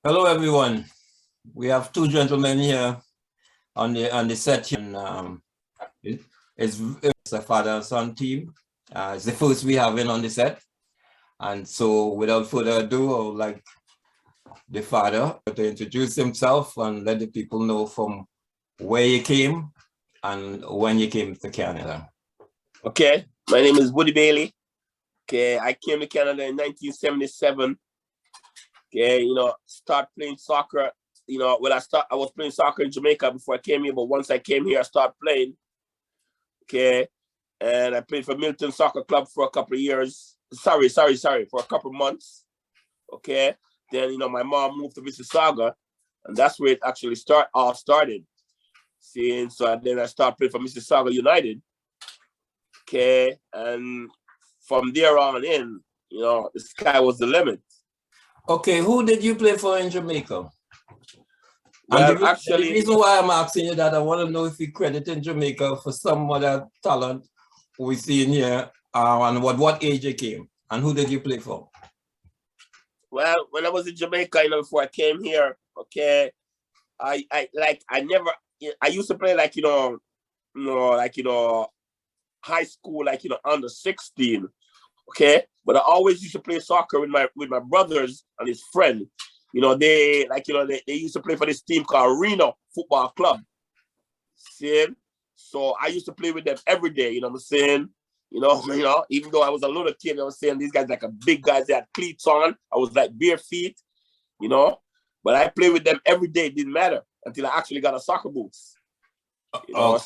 Hello, everyone. We have two gentlemen here on the set here. And, it's a father and son team. It's the first we have in on the set. And so without further ado, I would like the father to introduce himself and let the people know from where you came and when you came to Canada. Okay, my name is Woody Bailey. Okay, I came to Canada in 1977. Okay, start playing soccer. I was playing soccer in Jamaica before I came here, but once I came here, I started playing. Okay, and I played for Milton Soccer Club for a couple of years. Sorry, for a couple of months. Okay, then my mom moved to Mississauga, and that's where it actually all started. See, so then I started playing for Mississauga United. Okay, and from there on in, the sky was the limit. Okay, who did you play for in Jamaica? Well, the reason why I'm asking you that, I want to know if you credit in Jamaica for some other talent we see in here, and what age you came, and who did you play for? Well, when I was in Jamaica, before I came here, okay, I used to play high school, under 16, okay, but I always used to play soccer with my brothers and his friend. They used to play for this team called Reno Football Club. See? So I used to play with them every day, you know what I'm saying? Even though I was a little kid, I was saying these guys like a big guys, they had cleats on. I was like bare feet, but I played with them every day. It didn't matter until I actually got a soccer boots.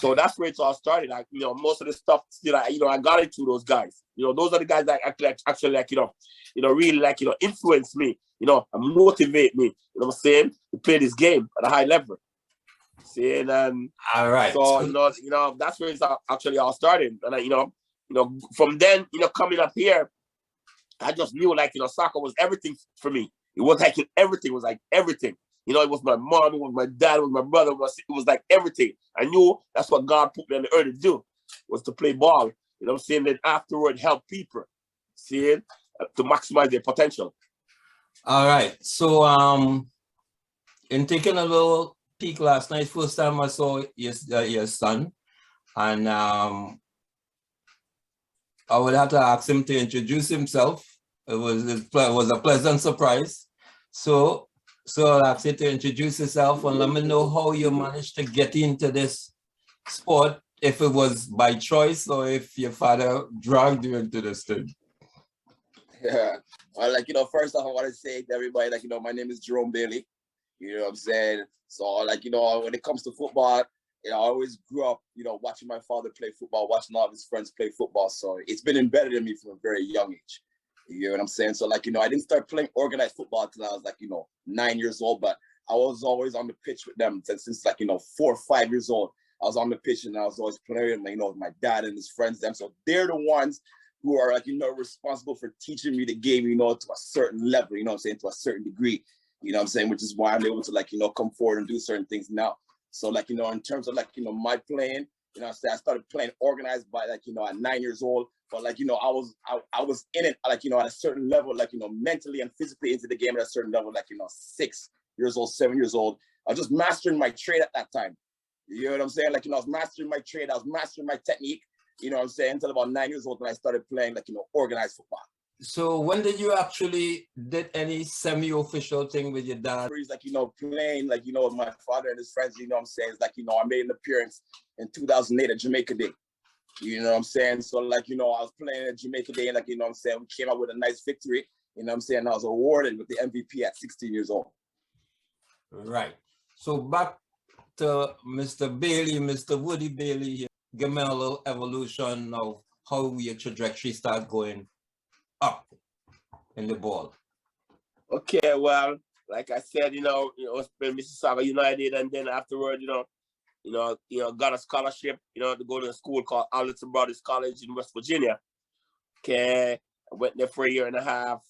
So that's where it all started. Most of the stuff still, I got into those guys. Those are the guys that actually really influence me, and motivate me, what I'm saying, to play this game at a high level. See, and all right. So that's where it's actually all started. And from then, coming up here, I just knew soccer was everything for me. It was like everything was like everything. It was my mom, it was my dad, it was my brother, it was like everything. I knew that's what God put me on the earth to do, was to play ball. You know what I'm saying? Then afterward, help people, see, to maximize their potential. All right. So, in taking a little peek last night, first time I saw your son, and I would have to ask him to introduce himself. It was a pleasant surprise. So I'll ask you to introduce yourself and let me know how you managed to get into this sport, if it was by choice or if your father dragged you into this thing. Yeah. Well, first off, I want to say to everybody, my name is Jerome Bailey. You know what I'm saying? So, when it comes to football, I always grew up, watching my father play football, watching all of his friends play football. So it's been embedded in me from a very young age. You know what I'm saying? So, I didn't start playing organized football until I was 9 years old, but I was always on the pitch with them since 4 or 5 years old. I was on the pitch and I was always playing, with my dad and his friends. So they're the ones who are responsible for teaching me the game, to a certain level, to a certain degree, which is why I'm able to come forward and do certain things now. So in terms of my playing, I started playing organized by at 9 years old. But I was in it at a certain level, mentally and physically into the game at a certain level, 6 years old, 7 years old. I was just mastering my trade at that time. You know what I'm saying? I was mastering my trade, I was mastering my technique, until about 9 years old when I started playing organized football. So when did you actually did any semi-official thing with your dad? Playing with my father and his friends, I made an appearance in 2008 at Jamaica Day. You know what I'm saying? So I was playing at Jamaica Day and we came out with a nice victory. I was awarded with the MVP at 16 years old. Right. So back to Mr. Bailey, Mr. Woody Bailey here. Give me a little evolution of how your trajectory started going up in the ball. Okay, well, like I said, it's been Mississauga United, and then afterward, got a scholarship, to go to a school called Arlington Brothers College in West Virginia. Okay, I went there for a year and a half.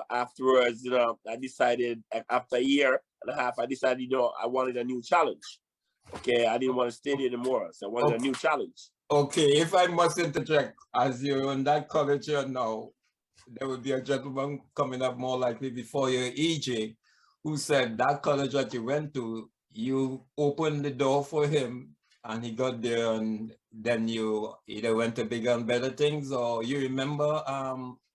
Afterwards, I decided after a year and a half, I decided, I wanted a new challenge. Okay, I didn't want to stay there anymore, so I wanted a new challenge. Okay, if I must interject, as you're in that college here now, there would be a gentleman coming up more likely before you, EJ, who said that college that you went to, you opened the door for him and he got there, and then you either went to bigger and better things, or you remember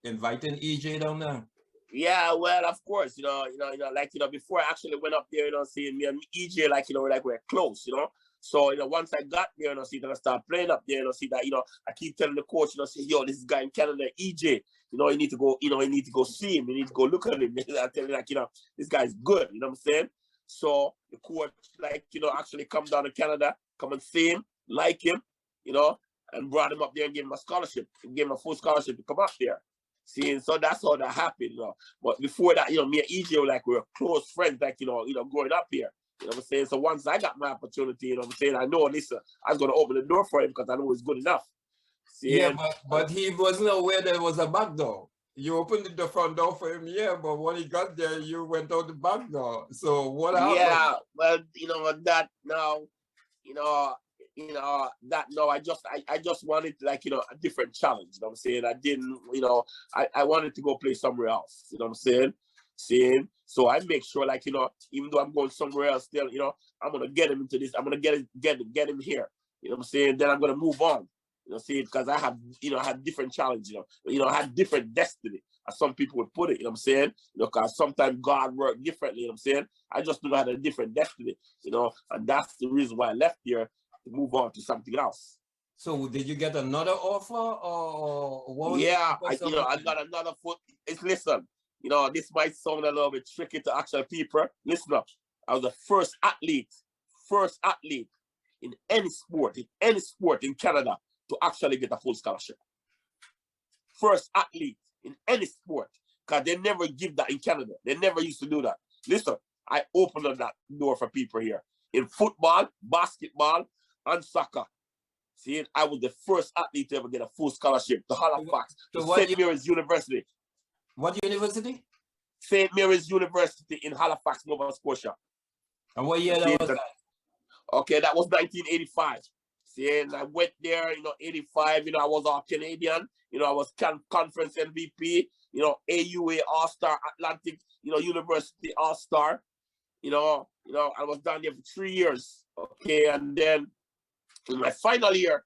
inviting EJ down there? Yeah, well, of course, like, before I actually went up there, seeing me and EJ, like, like we're close, So, once I got there, see that I start playing up there, see that, I keep telling the coach, say, yo, this guy in Canada, EJ, you need to go, you need to go see him, you need to go look at him. I tell you, like, this guy's good, you know what I'm saying? So the coach, like, actually come down to Canada, come and see him, like him, and brought him up there and gave him a scholarship, gave him a full scholarship to come up there. See, so that's how that happened, But before that, me and EJ were like, we were close friends, like, growing up here. You know what I'm saying? So once I got my opportunity, you know what I'm saying, I know, listen, I was going to open the door for him because I know he's good enough. See, yeah, but he wasn't aware there was a back door. You opened the front door for him, yeah, but when he got there, you went out the back door. So what happened? Yeah, well, that now, I just wanted, like, a different challenge. You know what I'm saying? I didn't, I wanted to go play somewhere else. You know what I'm saying? So I make sure, like, even though I'm going somewhere else still, I'm gonna get him into this. I'm gonna get him here. You know what I'm saying? Then I'm gonna move on. Because I have, I had different challenges, I had different destiny, as some people would put it, you know what I'm saying? Because sometimes God worked differently, you know what I'm saying? I just knew I had a different destiny, and that's the reason why I left here, to move on to something else. So did you get another offer, or what? Yeah, I got another foot. Listen, this might sound a little bit tricky to actual people. Listen up. I was the first athlete in any sport in Canada to actually get a full scholarship. First athlete in any sport, because they never give that in Canada. They never used to do that. Listen, I opened up that door for people here in football, basketball, and soccer. See, I was the first athlete to ever get a full scholarship to Halifax, to St. Mary's University. What university? St. Mary's University in Halifax, Nova Scotia. And what year that was that? Okay, that was 1985. See, and I went there, 85, I was all Canadian, I was conference MVP, AUA All-Star, Atlantic, University All-Star, I was down there for 3 years, okay, and then in my final year,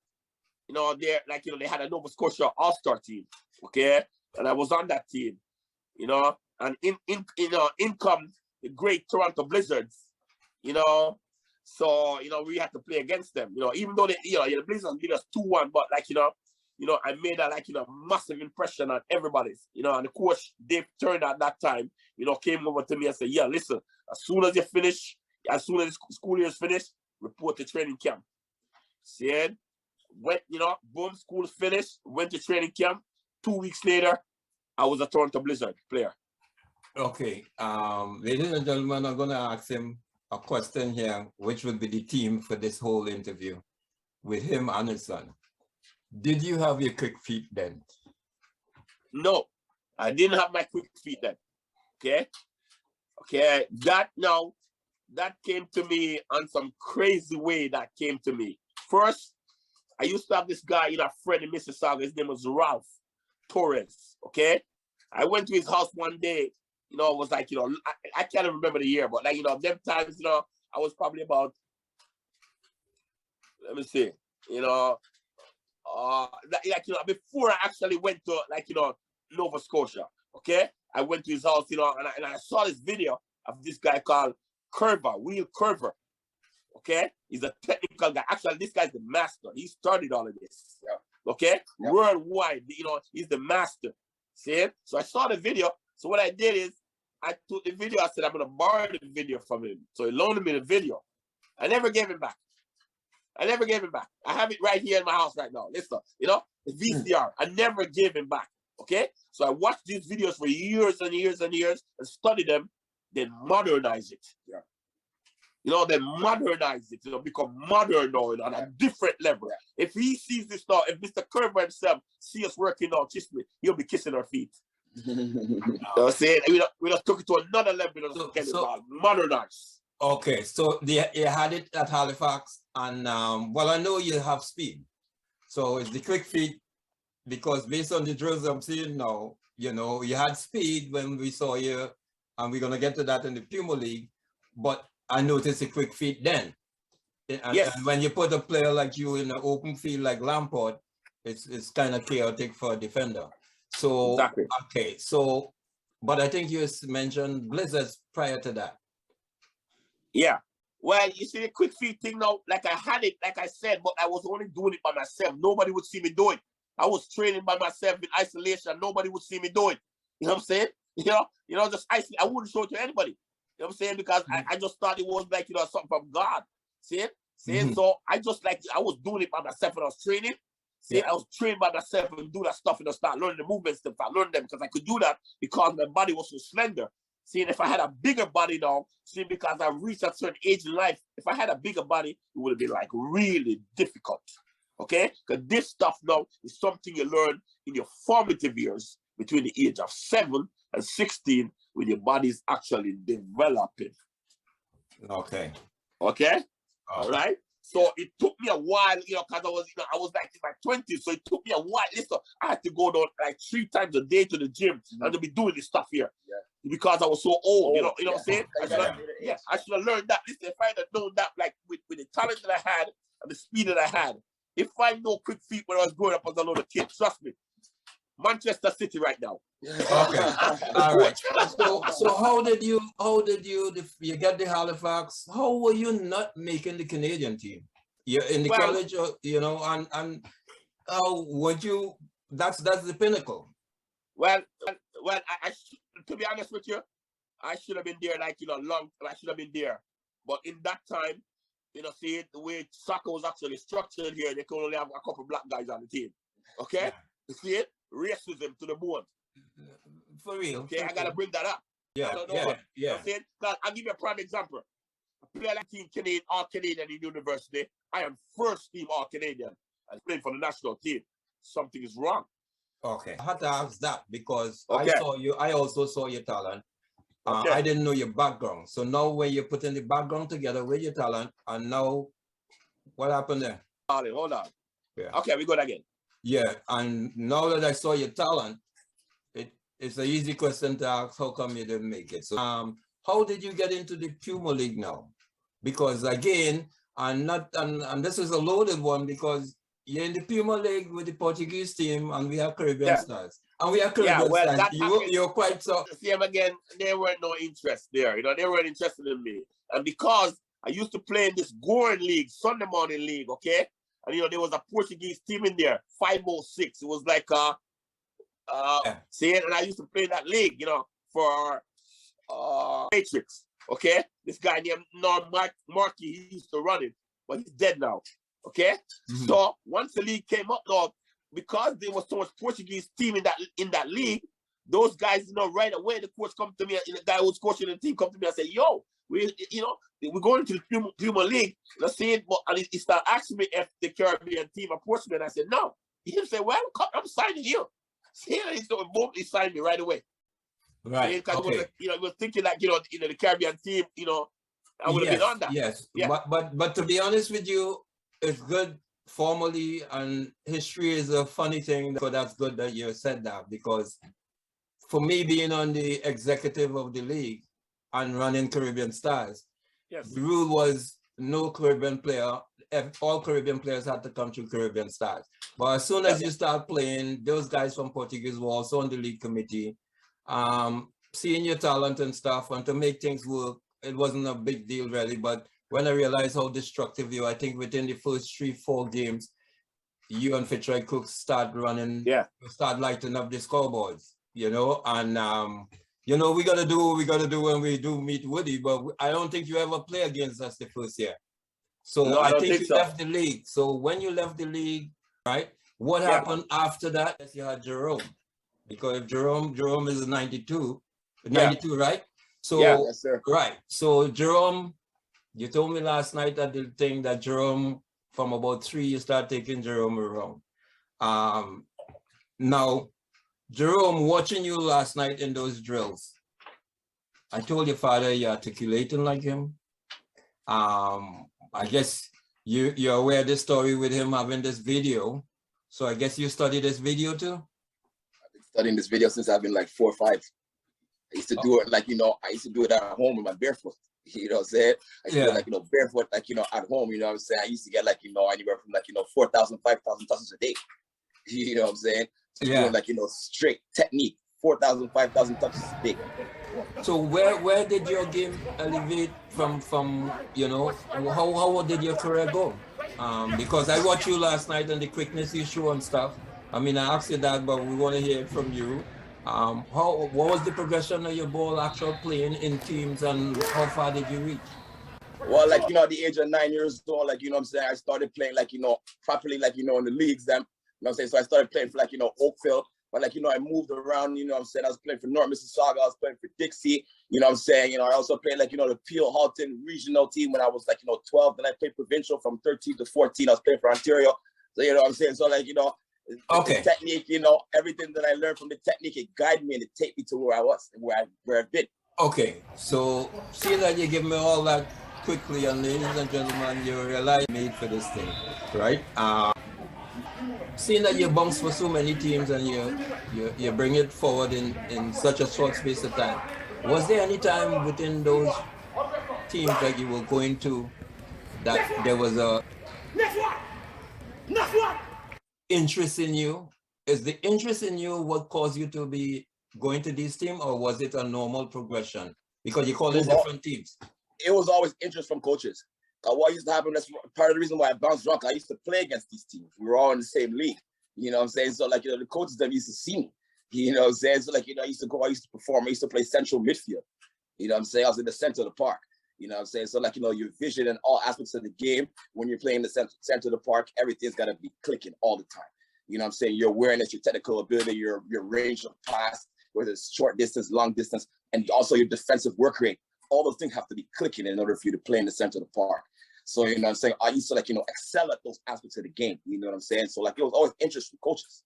they had a Nova Scotia All-Star team, okay, and I was on that team, and in come the great Toronto Blizzards, So, we had to play against them, even though the Blazers beat us 2-1, but I made a massive impression on everybody, and the coach, Dave Turner at that time, came over to me and said, yeah, listen, as soon as the school year is finished, report to training camp. Said, went, boom, school finished, went to training camp. 2 weeks later, I was a Toronto Blizzard player. Okay, ladies and gentlemen, I'm going to ask him a question here, which would be the theme for this whole interview with him and his son. Did you have your quick feet then? No, I didn't have my quick feet then. Okay, that came to me on some crazy way. That came to me. First, I used to have this guy, a friend in Mississauga. His name was Ralph Torres. Okay, I went to his house one day. It was like, I can't even remember the year, but like, them times, I was probably about, let me see, before I actually went to, like, Nova Scotia, okay? I went to his house, and I saw this video of this guy called Will Curver, okay? He's a technical guy. Actually, this guy's the master. He started all of this, okay? Yeah. Worldwide, he's the master, see? So I saw the video. So what I did is, I took the video, I said, I'm going to borrow the video from him. So he loaned me the video. I never gave him back. I have it right here in my house right now. Listen, the VCR. I never gave him back, okay? So I watched these videos for years and years and years and studied them, then modernize it. Yeah. Then modernize it, become modern now on a different level. Yeah. If he sees this now, if Mr. Curver himself see us working out, trust me, he'll be kissing our feet. Saying we just took it to another level, modernized. Okay, so you had it at Halifax, and well, I know you have speed, so it's the quick feet, because based on the drills I'm seeing now, you had speed when we saw you and we're gonna get to that in the Puma League. But I noticed a quick feet then. And when you put a player like you in an open field like Lampard, it's kind of chaotic for a defender. So Exactly. okay, so but I think you mentioned blizzards prior to that. Yeah. Well, you see the quick feet thing now, like I had it, like I said, but I was only doing it by myself. Nobody would see me do it. I was training by myself in isolation. Nobody would see me do it. You know what I'm saying? Just isolate. I wouldn't show it to anybody. You know what I'm saying? Because I just thought it was like, something from God. See it? So I was doing it by myself when I was training. I was trained by myself and do that stuff and start learning the movements and start learning them because I could do that because my body was so slender. And if I had a bigger body now, because I reached a certain age in life, if I had a bigger body, it would have been like really difficult. Okay? Because this stuff now is something you learn in your formative years between the age of 7 and 16 when your body is actually developing. Okay. Okay? All right? So it took me a while, because I was like in my 20s. So it took me a while. Listen, I had to go down like 3 times a day to the gym and to be doing this stuff here. Yeah. Because I was so old. You know what I'm saying? I should have learned that. Listen, if I had known that, like with the talent that I had and the speed that I had, if I know quick feet when I was growing up as a little kid, trust me, Manchester City right now. Okay. All right. So how did you get the Halifax? How were you not making the Canadian team? You're in the college, and would you? That's the pinnacle. Well, I to be honest with you, I should have been there I should have been there. But in that time, see the way soccer was actually structured here, they could only have a couple black guys on the team. Okay? Yeah. You see it? Racism to the bone. For real. Okay, I gotta bring that up. Yeah. You know what I'm saying? I'll give you a prime example. A player like team Canadian, all Canadian in university. I am first team all Canadian. I played for the national team. Something is wrong. Okay. I had to ask that because I also saw your talent. I didn't know your background. So now when you're putting the background together with your talent, and now what happened there? Hold on. Yeah. Okay, we go again. Yeah, and now that I saw your talent, it's an easy question to ask, how come you didn't make it? So how did you get into the Puma League now? Because again, and this is a loaded one because you're in the Puma League with the Portuguese team and we have Caribbean stars. And we have Caribbean stars. You're quite so. See him again, there were no interest there. They weren't interested in me. And because I used to play in this Goring League, Sunday morning league, okay? And there was a Portuguese team in there, 506. It was like and I used to play in that league, for Matrix. Okay? This guy named Norm Markey, he used to run it, but he's dead now. Okay? Mm-hmm. So once the league came up now, because there was so much Portuguese team in that league, those guys, right away, the coach come to me, and the guy who's coaching the team come to me and say, yo, we're going to the Puma League. And he started asking me if the Caribbean team approached me, and I said, no. He said, well, I'm signing you. See, he signed me right away. Right. Because he was thinking like, the Caribbean team, I would have been on that. Yes. Yeah. But to be honest with you, it's good formally, and history is a funny thing. So that's good that you said that, because for me being on the executive of the league and running Caribbean Stars, yes, the rule was no Caribbean player. All Caribbean players had to come through Caribbean Stars. But as soon as you start playing, those guys from Portuguese were also on the league committee, seeing your talent and stuff, and to make things work, it wasn't a big deal really. But when I realized how destructive you, I think within the first 3-4 games, you and Fitzroy Cook start running, start lighting up the scoreboards, and we gotta do what we gotta do when we do meet Woody, but I don't think you ever play against us the first year. So no, I think you left the league. So when you left the league, right, what happened after that? You had Jerome, because Jerome is 92, right? So yes, sir. Right. So Jerome, you told me last night that the thing that Jerome, from about 3, you start taking Jerome around. Now, Jerome, watching you last night in those drills, I told your father you're articulating like him. I guess you're aware of this story with him having this video. So I guess you studied this video too? I've been studying this video since I've been like 4 or 5. I used to do it like, I used to do it at home with my barefoot. You know what I'm saying? I used to do it like, barefoot, like, at home, you know what I'm saying? I used to get like, anywhere from like, 4,000, 5,000 touches a day. You know what I'm saying? So doing like, straight technique, 4,000, 5,000 touches a day. So where did your game elevate from how did your career go? Because I watched you last night and the quickness you show and stuff. I mean, I asked you that, but we want to hear it from you. What was the progression of your ball actual playing in teams, and how far did you reach? Well, like, at the age of 9 years old, like, you know what I'm saying, I started playing, like, properly, like, in the leagues then, you know what I'm saying? So I started playing for, like, Oakville, but, like, I moved around, you know what I'm saying? I was playing for North Mississauga, I was playing for Dixie, you know what I'm saying? I also played, like, the Peel Halton regional team when I was, like, 12, then I played provincial from 13 to 14, I was playing for Ontario, so, you know what I'm saying? So, like, the technique, everything that I learned from the technique, it guided me and it take me to where I was, and where I've been. Okay, so seeing that you give me all that quickly, and ladies and gentlemen, you realize made for this thing, right? Seeing that you bounce for so many teams and you bring it forward in such a short space of time, was there any time within those teams that you were going to that there was a interest in you? Is the interest in you what caused you to be going to these teams, or was it a normal progression? Because you call it different teams. It was always interest from coaches. What used to happen, that's part of the reason why I bounced drunk. I used to play against these teams. We were all in the same league. You know what I'm saying? So, like, the coaches them used to see me. You know what I'm saying? So, like, I used to perform. I used to play central midfield. You know what I'm saying? I was in the center of the park. You know what I'm saying? So, like, your vision and all aspects of the game, when you're playing the center of the park, everything's got to be clicking all the time. You know what I'm saying? Your awareness, your technical ability, your range of pass, whether it's short distance, long distance, and also your defensive work rate. All those things have to be clicking in order for you to play in the center of the park. So, you know what I'm saying? I used to, like, excel at those aspects of the game. You know what I'm saying? So, like, it was always interest from coaches.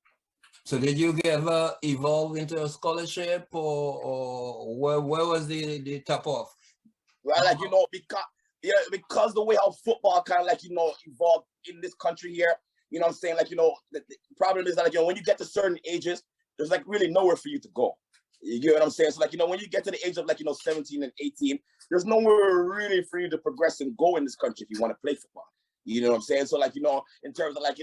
So did you ever evolve into a scholarship, or where was the top off? Well, like, because the way how football kind of, like, evolved in this country here, you know what I'm saying? Like, the problem is that, like, when you get to certain ages, there's, like, really nowhere for you to go. You get what I'm saying? So, like, when you get to the age of, like, 17 and 18, there's nowhere really for you to progress and go in this country if you want to play football. You know what I'm saying? So, like, in terms of, like,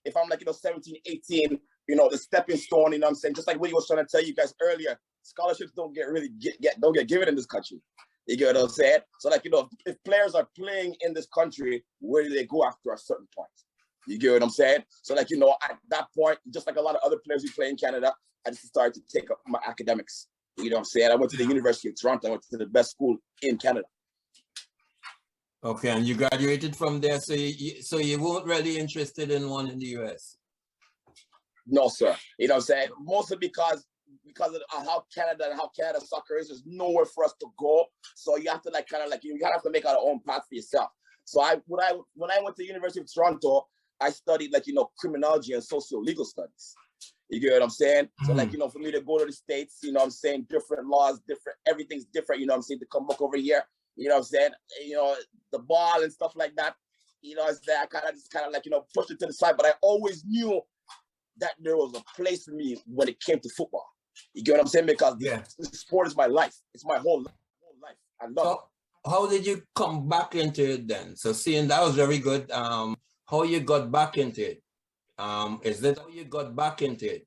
if I'm, like, 17, 18, the stepping stone, you know what I'm saying? Just like what he was trying to tell you guys earlier, scholarships don't get given in this country. You get what I'm saying? So, like, if players are playing in this country, where do they go after a certain point? You get what I'm saying? So, like, at that point, just like a lot of other players who play in Canada, I just started to take up my academics. You know what I'm saying? I went to the University of Toronto. I went to the best school in Canada. Okay, and you graduated from there, so you weren't really interested in one in the US? No, sir. You know what I'm saying? Mostly because of how Canada soccer is. There's nowhere for us to go. So you have to, like, you have to make our own path for yourself. So when I went to the University of Toronto, I studied, like, criminology and socio-legal studies. You get what I'm saying? So, like, for me to go to the States, you know what I'm saying, different laws, everything's different, you know what I'm saying, to come back over here, you know what I'm saying, the ball and stuff like that, you know what I'm saying, I kind of like, pushed it to the side, but I always knew that there was a place for me when it came to football. You get what I'm saying? Because the sport is my life. It's my whole life. I love it. How did you come back into it then? So seeing that was very good. How you got back into it? Is that how you got back into it?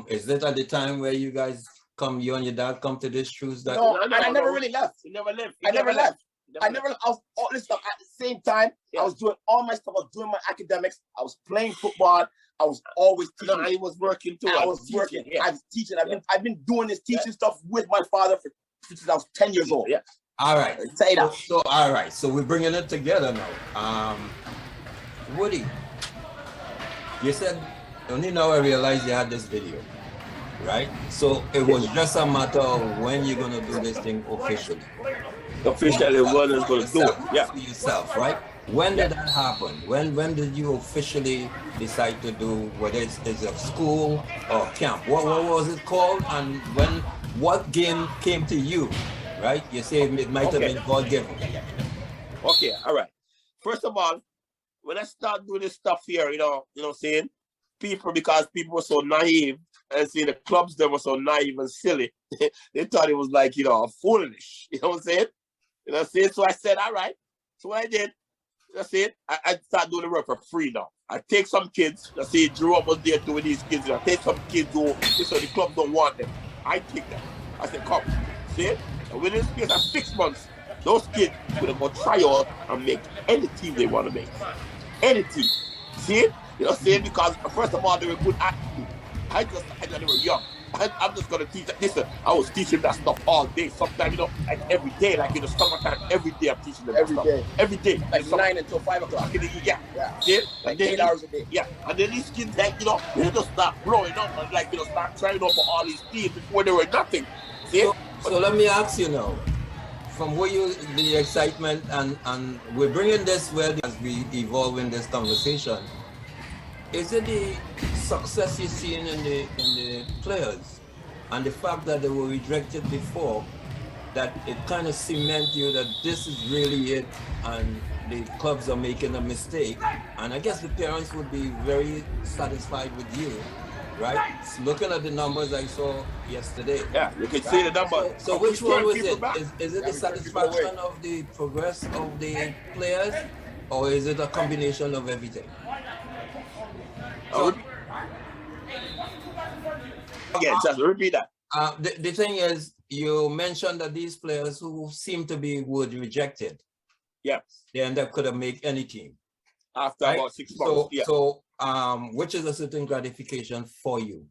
Is that at the time where you guys you and your dad come to this truth that? No, I never really left. You never left. I never left. I was all this stuff at the same time. I was doing all my stuff. I was doing my academics. I was playing football. I was always teaching. I was working too. I was working. I was teaching. I've been doing this teaching stuff with my father since I was 10 years old. Yeah. All right. So all right. So we're bringing it together now. Woody, you said only now I realized you had this video, right? So it was just a matter of when you're gonna do this thing officially. Officially, what is gonna do it? Yeah. For yourself, right? When did that happen? When did you officially decide to do, whether it's a school or camp? What was it called? And what game came to you, right? You say it might have been God given. Okay, all right. First of all, when I start doing this stuff here, you know what I'm saying? Because people were so naive, And see, the clubs that were so naive and silly, they thought it was like, foolish. You know what I'm saying? You know what I'm saying? So I said, all right. So what I did, that's it. I started doing the work for free now. I take some kids, let's say Jerome was there too with these kids. I take some kids who the club don't want them. I take them. I said, come. See it? And within the space of 6 months, those kids gonna go try out and make any team they want to make. Any team. See it? You know what I'm saying? Because first of all, they were good athletes. I thought they were young. I'm just gonna teach. Listen, I was teaching that stuff all day. Sometimes, like every day, like in the summertime, every day I'm teaching them Every day. Every day. Like 9 until 5 o'clock. Yeah. See? Like 8 hours a day. Yeah. And then these kids, like, they just start blowing up and like, start trying out for all these teams before they were nothing. See? So let me ask you now, from where the excitement and we're bringing this well as we evolve in this conversation. Is it the success you're seeing in the players and the fact that they were rejected before that it kind of cement you that this is really it and the clubs are making a mistake? And I guess the parents would be very satisfied with you, right? Looking at the numbers I saw yesterday. Yeah, you can see the numbers. So which one was it? Is it the satisfaction of the progress of the players, or is it a combination of everything? Again, just repeat that. The thing is, you mentioned that these players who seem to be rejected, yeah, they end up couldn't make any team after about 6 months. So, which is a certain gratification for you.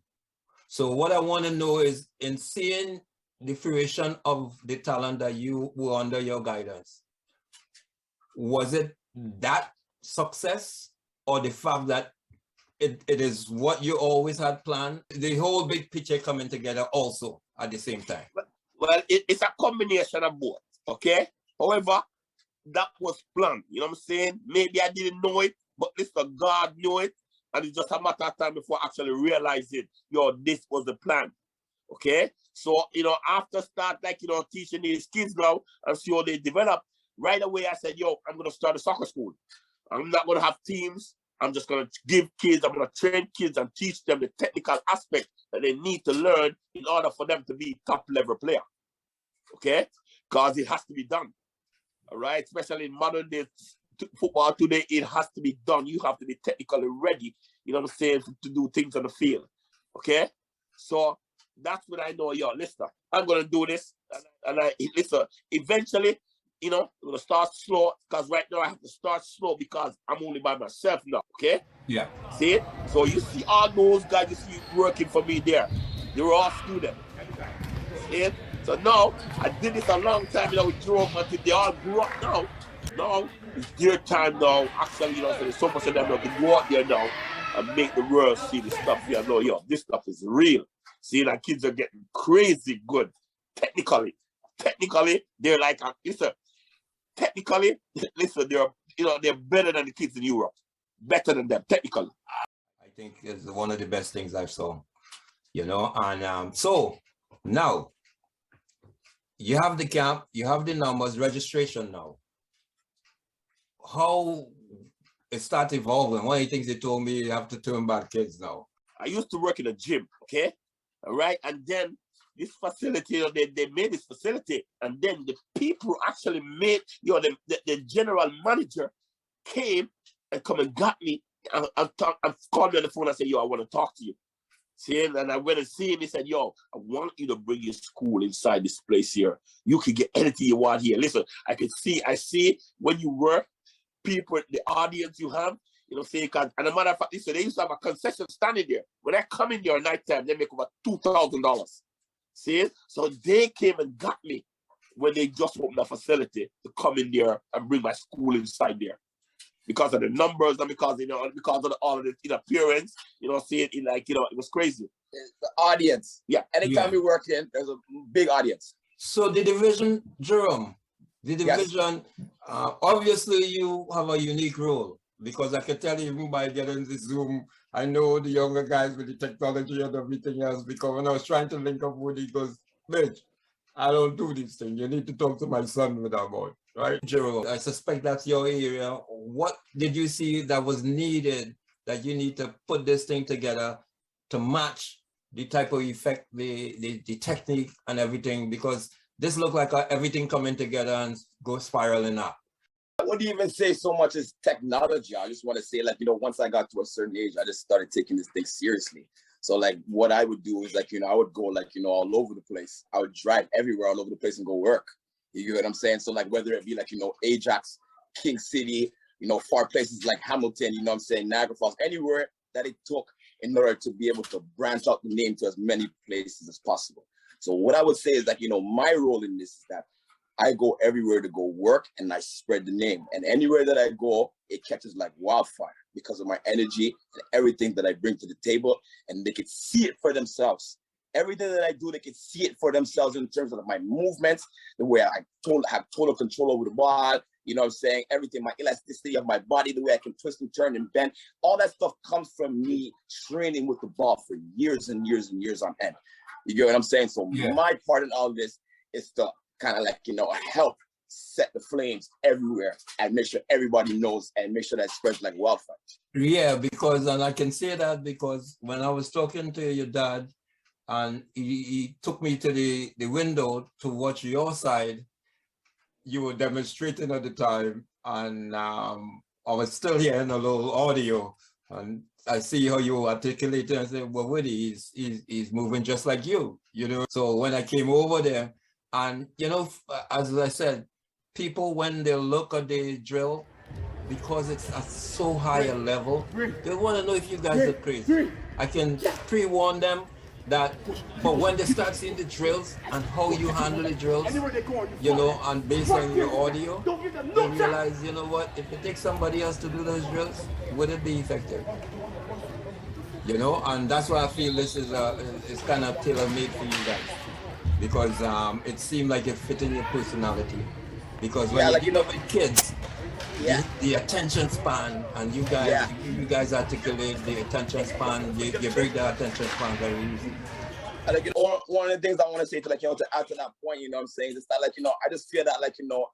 So, what I want to know is, in seeing the fruition of the talent that you were under your guidance, was it that success or the fact that it is what you always had planned, the whole big picture coming together also at the same time? Well, it's a combination of both, okay? However, that was planned, you know what I'm saying? Maybe I didn't know it, but listen, God knew it, and it's just a matter of time before I actually realized it. This was the plan, okay? So, after start, teaching these kids now and see how they develop, right away I said, I'm going to start a soccer school. I'm not going to have teams. I'm just going to give kids, I'm going to train kids and teach them the technical aspect that they need to learn in order for them to be top level player. Okay? Because it has to be done. All right? Especially in modern day football today, it has to be done. You have to be technically ready, you know what I'm saying, to do things on the field. Okay? So that's when I know, listen, I'm going to do this. And listen, eventually, I'm going to start slow because right now I have to start slow because I'm only by myself now, okay? Yeah. See it? So you see all those guys you see working for me there. They were all students. See it? So now, I did this a long time, with Jerome until they all grew up now. Now, it's their time now. Actually, so there's so much of them now to go out there now and make the world see the stuff here. No, this stuff is real. See, like kids are getting crazy good. Technically, they're like, listen, technically, listen, they're better than the kids in Europe. Better than them, technically. I think it's one of the best things I've saw, and so now you have the camp, you have the numbers, registration now. How it start evolving? One of the things they told me, you have to turn back kids now. I used to work in a gym, okay? All right, and then this facility, they made this facility, and then the people actually made, the general manager came and come and got me and called me on the phone and said, I want to talk to you. See, and I went and see him. He said, I want you to bring your school inside this place here. You can get anything you want here. Listen, I see when you work, people, the audience you have, and a matter of fact, listen, they used to have a concession standing there. When I come in there at nighttime, they make over $2,000. See? So they came and got me when they just opened a facility to come in there and bring my school inside there. Because of the numbers and because of all of the appearance, see it it was crazy. The audience. Yeah. Anytime we work in, there's a big audience. So the division, Jerome, obviously you have a unique role. Because I can tell you, even by getting this Zoom, I know the younger guys with the technology and everything else, because when I was trying to link up with he goes, bitch, I don't do this thing. You need to talk to my son with that boy, right? Jerome, I suspect that's your area. What did you see that was needed that you need to put this thing together to match the type of effect, the technique and everything, because this looked like everything coming together and go spiraling up. I wouldn't even say so much as technology. I just want to say, like, once I got to a certain age, I just started taking this thing seriously. So, like, what I would do is, like, I would go, like, all over the place. I would drive everywhere all over the place and go work. You get what I'm saying? So, like, whether it be, like, Ajax, King City, far places like Hamilton, Niagara Falls, anywhere that it took in order to be able to branch out the name to as many places as possible. So what I would say is that, my role in this is that I go everywhere to go work and I spread the name. And anywhere that I go, it catches like wildfire because of my energy and everything that I bring to the table, and they could see it for themselves. Everything that I do, they can see it for themselves in terms of my movements, the way I have total control over the ball, everything, my elasticity of my body, the way I can twist and turn and bend, all that stuff comes from me training with the ball for years and years and years on end. You get what I'm saying? So my part in all this is to kind of like, help set the flames everywhere and make sure everybody knows and make sure that spreads like wildfire. Yeah, because, and I can say that because when I was talking to your dad and he took me to the window to watch your side, you were demonstrating at the time, and I was still hearing a little audio, and I see how you articulate and say, well, Woody, he's moving just like you, So when I came over there, and, as I said, people, when they look at the drill, because it's at so high a level, they want to know if you guys are crazy. I can pre-warn them that, but when they start seeing the drills and how you handle the drills, and based on your audio, they realize, what, if it takes somebody else to do those drills, would it be effective? And that's why I feel this is kind of tailor-made for you guys, because it seemed like it fit in your personality. Because when you deal with kids, the attention span, and you guys articulate the attention span, you break the attention span very easy. And one of the things I want to say to to add to that point, is that I just feel that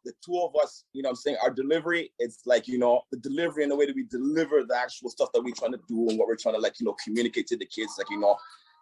the two of us, our delivery, it's like, the delivery and the way that we deliver the actual stuff that we're trying to do and what we're trying to communicate to the kids,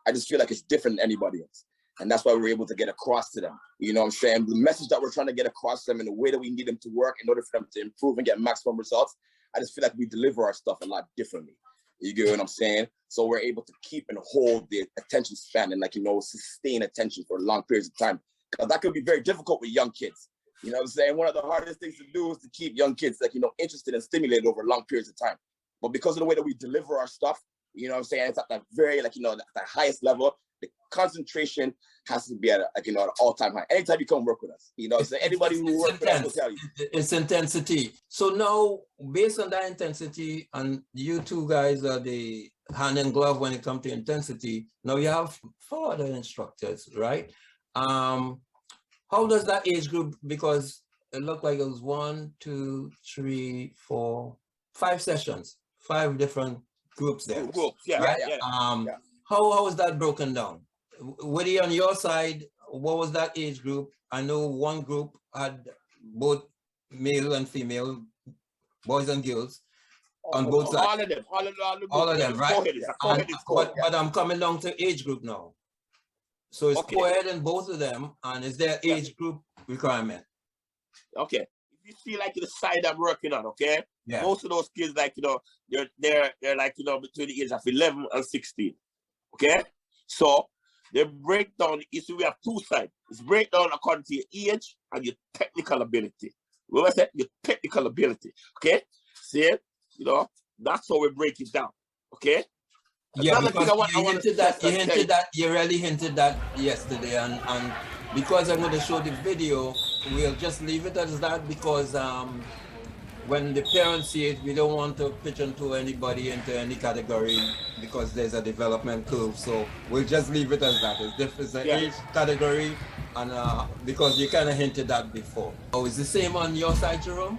I just feel like it's different than anybody else. And that's why we're able to get across to them. The message that we're trying to get across to them in the way that we need them to work in order for them to improve and get maximum results. I just feel like we deliver our stuff a lot differently. You get what I'm saying? So we're able to keep and hold the attention span and sustain attention for long periods of time. Because that could be very difficult with young kids. One of the hardest things to do is to keep young kids interested and stimulated over long periods of time. But because of the way that we deliver our stuff, it's at that very at the highest level. The concentration has to be at an all-time high. Anytime you come work with us, anybody who works with us will tell you. It's intensity. So now, based on that intensity, and you two guys are the hand in glove when it comes to intensity. Now you have 4 other instructors, right? How does that age group? Because it looked like it was 1, 2, 3, 4, 5 sessions, 5 different groups there. Groups, yeah, right? yeah. How is that broken down? Woody, on your side, what was that age group? I know one group had both male and female, boys and girls, on both sides. All of them, right? But I'm coming down to age group now. So it's co-ed in both of them, and is there age group requirement? Okay. If you see the side I'm working on, okay? Yeah. Most of those kids, they're between the age of 11 and 16. Okay, so the breakdown is we have 2 sides. It's breakdown according to your age and your technical ability. Remember I said your technical ability. Okay, see, that's how we break it down. Okay. Yeah, because you really hinted that yesterday, and because I'm going to show the video, we'll just leave it as that, because when the parents see it, we don't want to pigeonhole anybody into any category because there's a development curve. So we'll just leave it as that. It's an age category, and because you kind of hinted that before. Oh, is the same on your side, Jerome?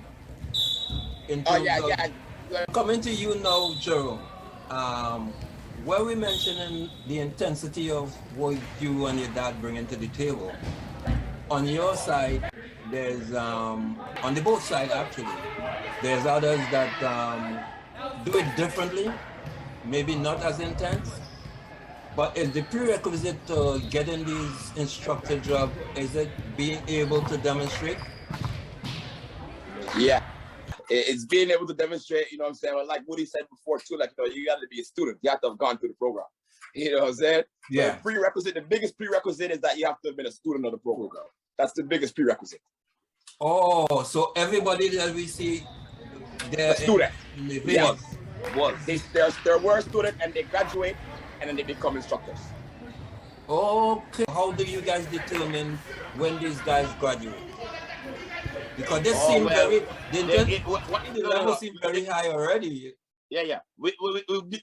Coming to you now, Jerome. Were we mentioning the intensity of what you and your dad bring into the table? On your side, there's on the both sides actually, there's others that do it differently, maybe not as intense, But is the prerequisite to getting these instructor job, is it being able to demonstrate? Yeah. It's being able to demonstrate, you know what I'm saying? Well, like Woody said before too, like, you know, you got to be a student. You have to have gone through the program. You know what I'm saying? Yeah. So the prerequisite, the biggest prerequisite is that you have to have been a student of the program. That's the biggest prerequisite. Oh, so everybody that we see there A student. in the video. They were a student and they graduate and then they become instructors. Okay. How do you guys determine when these guys graduate? Because this seems very, the level seems very high already. Yeah. We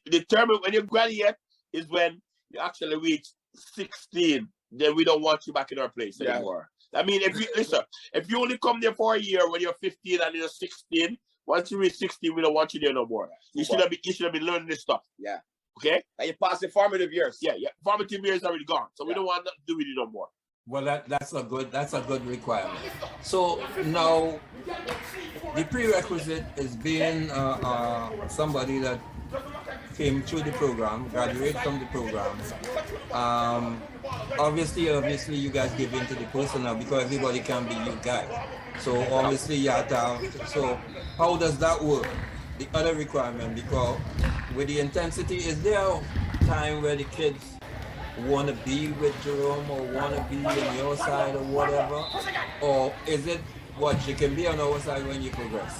determine when you graduate is when you actually reach 16. Then we don't want you back in our place anymore. I mean, if you only come there for a year when you're 15 and you're 16, once you reach 16, we don't want you there no more. You should have been learning this stuff. Yeah. Okay? And you pass the formative years. Yeah. Formative years already gone. So we don't want nothing to do with it no more. Well, that's a good requirement. So now the prerequisite is being somebody that came through the program, graduate from the program. Obviously you guys give in to the personnel because everybody can be you guys. So obviously you have to have, so how does that work? The other requirement, because with the intensity, is there a time where the kids want to be with Jerome or want to be on your side or whatever? Or is it what you can be on our side when you progress?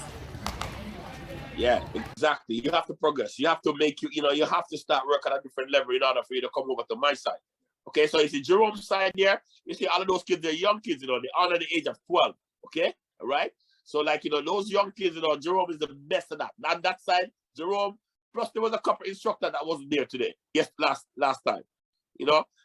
Yeah, exactly. You have to progress. You have to make you have to start working at a different level in order for you to come over to my side. Okay, so you see Jerome's side there, you see all of those kids, they're young kids, they're under the age of 12. Okay, all right? So like, those young kids, Jerome is the best of that. On that side, Jerome, plus there was a couple instructor that wasn't there today. Yes, last time.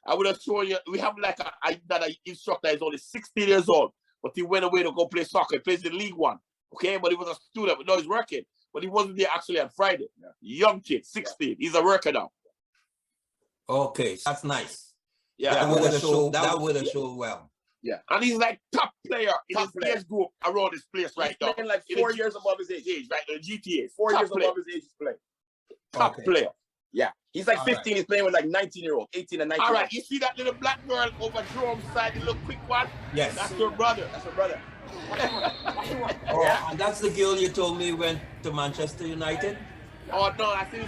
I would have shown you, we have like another instructor is only 16 years old, but he went away to go play soccer. He plays in League One, okay? But he was a student, but now he's working. But he wasn't there actually on Friday. Yeah. Young kid, 16. Yeah. He's a worker now. Okay, that's nice. Yeah, that would have showed well. Yeah, and he's like top player in his age group around this place right now. Playing like 4 years above his age, right? The GTA. 4 years above his age, he's playing. Top player. Yeah, he's like 15. Right. He's playing with like 19-year-old, 18 and 19. All right, you see that little black girl over Jerome's side, the little quick one? Yes. That's her brother. Yeah. And that's the girl you told me went to Manchester United? Oh, no, I said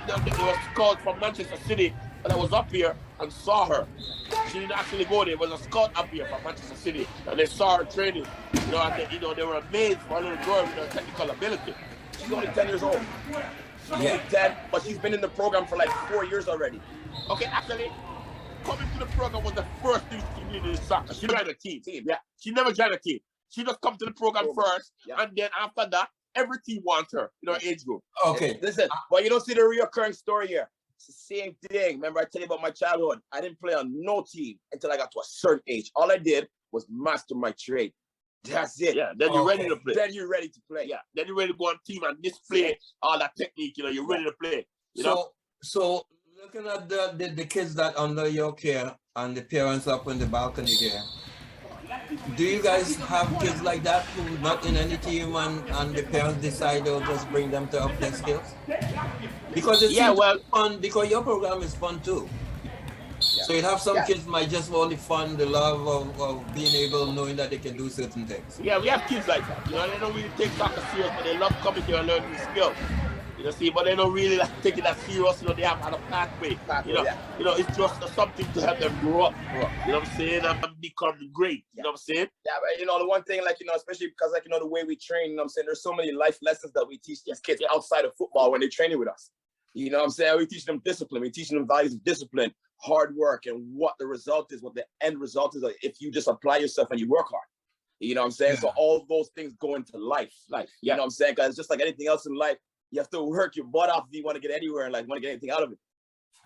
there was scout from Manchester City, but I was up here and saw her. She didn't actually go there. It was a scout up here from Manchester City, and they saw her training. And they were amazed for a little girl with her technical ability. She's only 10 years old. She's only 10, but she's been in the program for like 4 years already. Okay, actually, coming to the program was the first thing she did in soccer. She joined a team. Yeah, she never joined a team. She just come to the program first, and then after that, every team wants her in her age group. Okay, listen, but you don't see the reoccurring story here. It's the same thing. Remember, I tell you about my childhood. I didn't play on no team until I got to a certain age. All I did was master my trade. That's it. Yeah, then you're ready to play. Then you're ready to play. Yeah, then you're ready to go on team and display all that technique. You're ready to play. So looking at the kids that under your care and the parents up in the balcony there, do you guys have kids like that who not in any team and the parents decide they'll just bring them to up their skills? Because it's fun, because your program is fun too. Yeah. So you have some kids might just want the fun, the love of being able, knowing that they can do certain things. Yeah, we have kids like that. They don't really take soccer serious, but they love coming here and learning skills. But they don't really like taking that serious. They have a pathway. It's just something to help them grow up. You know what I'm saying? And become great. You know what I'm saying? Yeah, but the one thing, especially because the way we train, you know what I'm saying, there's so many life lessons that we teach these kids outside of football when they're training with us. You know what I'm saying? We teach them discipline. We teach them values of discipline, hard work, and what the result is, what the end result is if you just apply yourself and you work hard. You know what I'm saying? Yeah. So all those things go into life. You know what I'm saying? Because it's just like anything else in life. You have to work your butt off if you want to get anywhere and want to get anything out of it.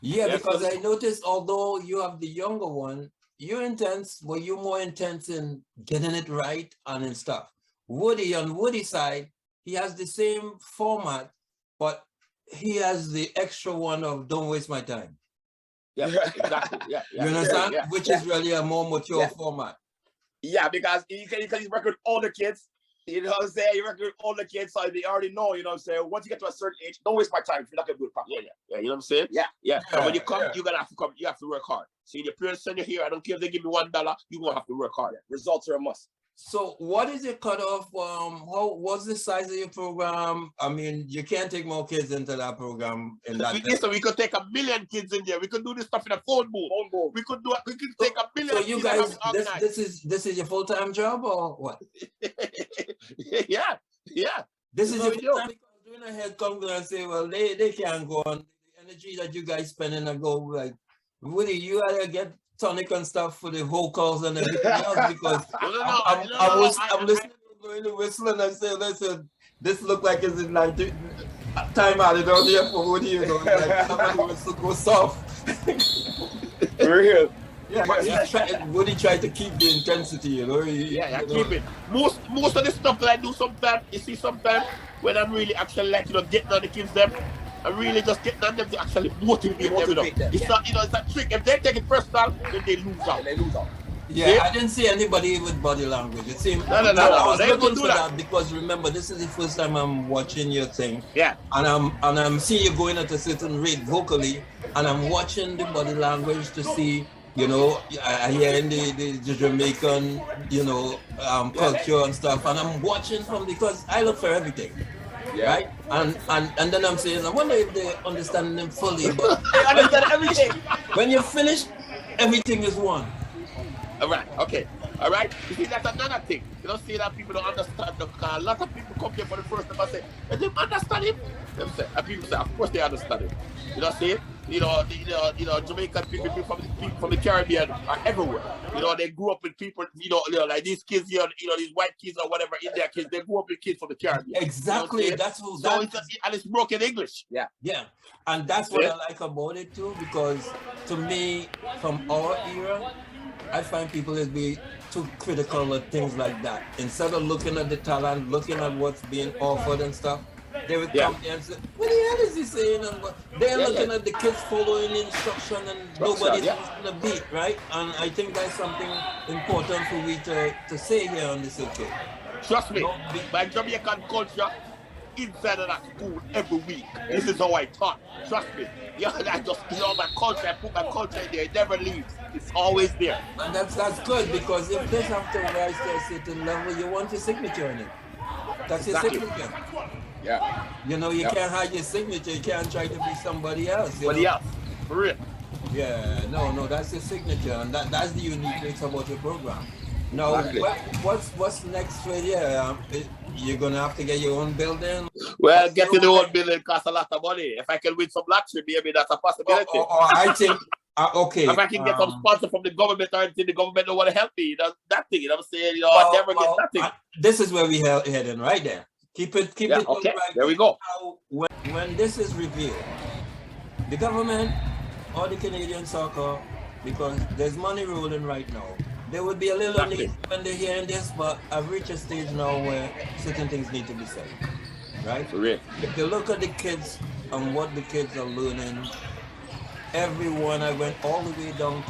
Yeah, because I noticed although you have the younger one, you're intense, but you're more intense in getting it right and in stuff. Woody, on Woody's side, he has the same format, but he has the extra one of don't waste my time. Yeah, exactly. Yeah. You understand? Which is really a more mature format. Yeah, because he's working with older kids. You know what I'm saying? You recruit all the kids, so they already know, you know what I'm saying? Once you get to a certain age, don't waste my time if you're not going to do it properly. Yeah, you know what I'm saying? Yeah. And when you come, you're going to have to come, you have to work hard. See, your parents send you here, I don't care if they give me $1, you're going to have to work hard. Results are a must. So what is your cutoff? What's the size of your program? I mean, you can't take more kids into that program in that. Listen, we could take 1 million kids in there. We could do this stuff in a phone booth. We could take 1 million. So you guys, this is your full-time job or what? yeah. This is your full-time. Doing a head come and say, well, they can't go on. The energy that you guys spending and go like, Woody, you gotta get tonic and stuff for the vocals and everything else because I'm listening to the whistling and say, listen, this look like it's in like time out down here for Woody, you know, like somebody wants to go soft. For real. Woody tried to keep the intensity, you know. Keep it. Most of the stuff that I do sometimes, you see, sometimes when I'm really actually like, you know, getting on the kids them, I'm really just getting on them to actually motivate them. It's not, you know, it's a trick. If they take it personal, then they lose out. Yeah, I didn't see anybody with body language. It seemed no. I was looking for that because remember, this is the first time I'm watching your thing. Yeah. And I'm seeing you going at a certain rate vocally, and I'm watching the body language to see, you know, I hear in the Jamaican, you know, culture and stuff, and I'm watching because I look for everything. Yeah. Right? And then I'm saying, I wonder if they understand them fully, but they understand everything. When you finish, everything is one. All right, okay. All right. You see, that's another thing. You don't see that people don't understand the car. A lot of people come here for the first time and say, they don't understand him. And people say, of course they understand him. You know what I'm saying? You know, Jamaican people from the Caribbean are everywhere. You know, they grew up with people, you know, like these kids here, you know, these white kids or whatever, Indian kids, they grew up with kids from the Caribbean. Exactly. You know and it's broken English. Yeah. And that's what I like about it too, because to me, from our era, I find people is be too critical of things like that. Instead of looking at the talent, looking at what's being offered and stuff, they would come there and say, what the hell is he saying? And they're looking at the kids following the instruction and nobody's missing the beat, right? And I think that's something important for we to say here on this circuit. Trust me, my Jamaican culture, inside of that school every week. This is how I taught. Trust me. Yeah, I just, you know, my culture, I put my culture in there, it never leaves. It's always there. And that's good, because if this have to rise to a certain level, you want your signature in it. That's your signature. Yeah. You know, you can't hide your signature, you can't try to be somebody else. Somebody else, for real. Yeah, no, that's your signature, and that's the uniqueness about your program. Now, what's next for you? You're gonna have to get your own building? Well, getting the own building costs a lot of money. If I can win some lottery, maybe that's a possibility. I think, okay. If I can get some sponsor from the government or anything, the government don't want to help me. That's that thing, you know what I'm saying? You know, I never get nothing. This is where we heading right there. Keep it okay, right. There we go. Now, when this is revealed, the government or the Canadian soccer, because there's money rolling right now, there would be a little uneasy when they're hearing this, but I've reached a stage now where certain things need to be said, right? For real. If you look at the kids and what the kids are learning, everyone, I went all the way down,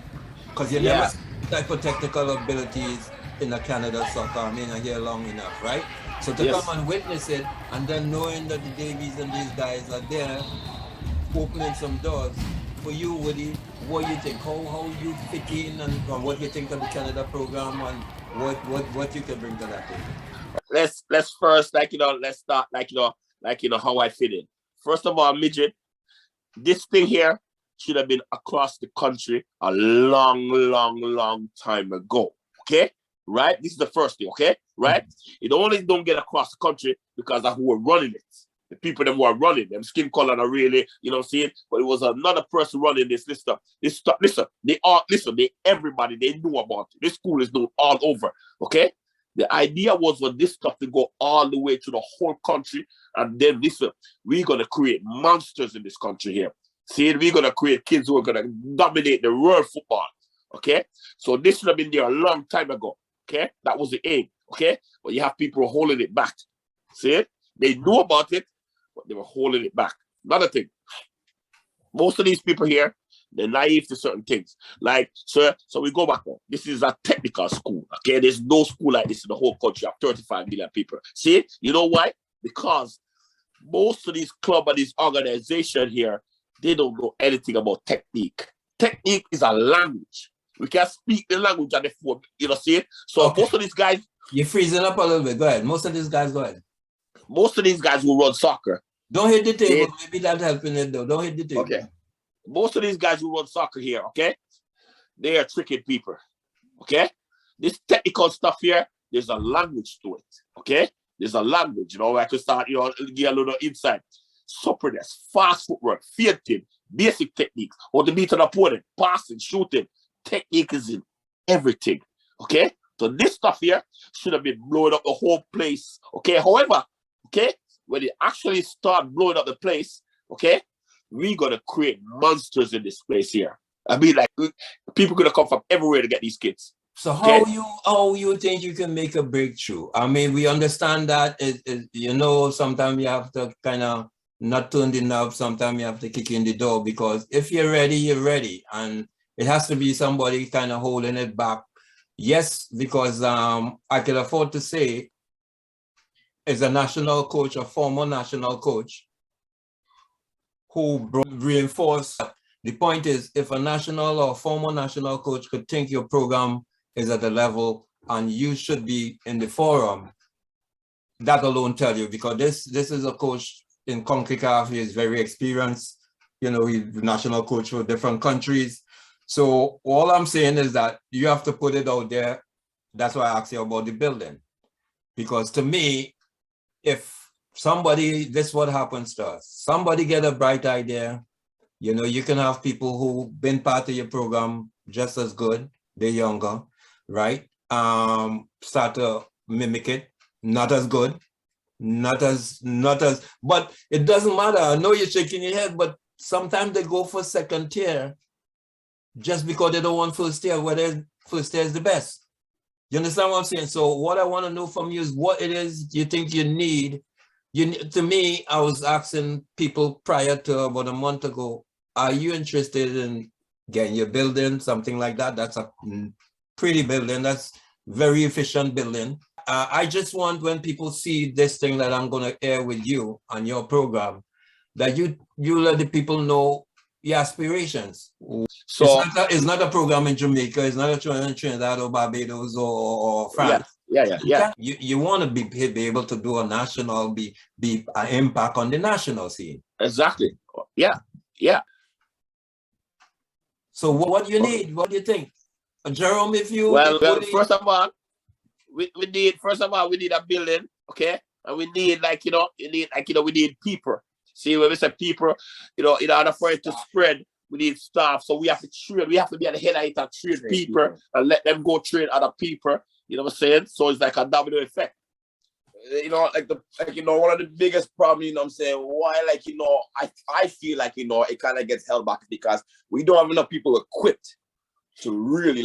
because you never see type of technical abilities in the Canada soccer, I mean, I hear long enough, right? So to come and witness it, and then knowing that the Davies and these guys are there, opening some doors, for you, Woody, what you think? How you fit in, and what you think of the Canada program, and what you can bring to that thing? Let's first, let's start, how I fit in. First of all, midget, this thing here should have been across the country a long time ago. Okay, right? This is the first thing. Okay, right? It only don't get across the country because of who are running it. The people that were running them, skin color are really, you know what I'm saying? But it was another person running this stuff. Listen, everybody, they knew about it. This school is known all over, okay? The idea was for this stuff to go all the way to the whole country. And then listen, we're going to create monsters in this country here. See, we're going to create kids who are going to dominate the world football, okay? So this should have been there a long time ago, okay? That was the aim, okay? But you have people holding it back. See it? They knew about it, but they were holding it back. Another thing, most of these people here, They're naive to certain things. Like, so we go back on. This is a technical school. Okay, there's no school like this in the whole country of 35 million people. See, you know why? Because most of these clubs and these organizations here, they don't know anything about technique. Technique is a language. We can speak the language and the form, you know, see? So Okay. most of these guys... You're freezing up a little bit. Go ahead. Most of these guys, go ahead. Most of these guys who run soccer. Don't hit the table. Maybe that's helping it though. Don't hit the table. Okay. Most of these guys who run soccer here, okay, they are tricking people, okay? This technical stuff here, there's a language to it, okay? There's a language, you know, I can start, you know, get a little insight. Suppleness, fast footwork, feinting, basic techniques, how to beat an opponent, passing, shooting. Technique is in everything, okay? So this stuff here should have been blowing up the whole place, okay? However, okay, when they actually start blowing up the place, okay, we're going to create monsters in this place here. I mean, like, people going to come from everywhere to get these kids. So how you think you can make a breakthrough? I mean, we understand that, you know, sometimes you have to kind of not turn the knob, sometimes you have to kick in the door, because if you're ready, you're ready. And it has to be somebody kind of holding it back. Yes, because I can afford to say, as a national coach, a former national coach, who reinforced. The point is, if a national or former national coach could think your program is at the level and you should be in the forum, that alone tell you, because this is a coach in CONCACAF. He is very experienced. You know, he's national coach for different countries. So all I'm saying is that you have to put it out there. That's why I asked you about the building. Because to me, if somebody, this is what happens to us. Somebody get a bright idea. You know, you can have people who've been part of your program just as good. They're younger, right? Start to mimic it. Not as good, not as, but it doesn't matter. I know you're shaking your head, but sometimes they go for second tier just because they don't want first tier, whether first tier is the best. You understand what I'm saying? So what I want to know from you is what it is you think you need. To me, I was asking people prior to about a month ago, are you interested in getting your building, something like that? That's a pretty building. That's very efficient building. I just want, when people see this thing that I'm going to air with you on your program, that you let the people know your aspirations. So it's not a program in Jamaica. It's not a program in Trinidad or Barbados or France. Yeah. You want to be able to do a national, be an impact on the national scene. Exactly. Yeah. So what do you need? What do you think, Jerome? If you first of all, we need a building, okay, and we need we need people. See, when we say people, in order for it to spread, we need staff. So we have to train. We have to be at the head of it and train people and let them go train other people. You know what I'm saying? So it's like a domino effect. One of the biggest problems, you know what I'm saying, why, I feel like, it kind of gets held back because we don't have enough people equipped to really,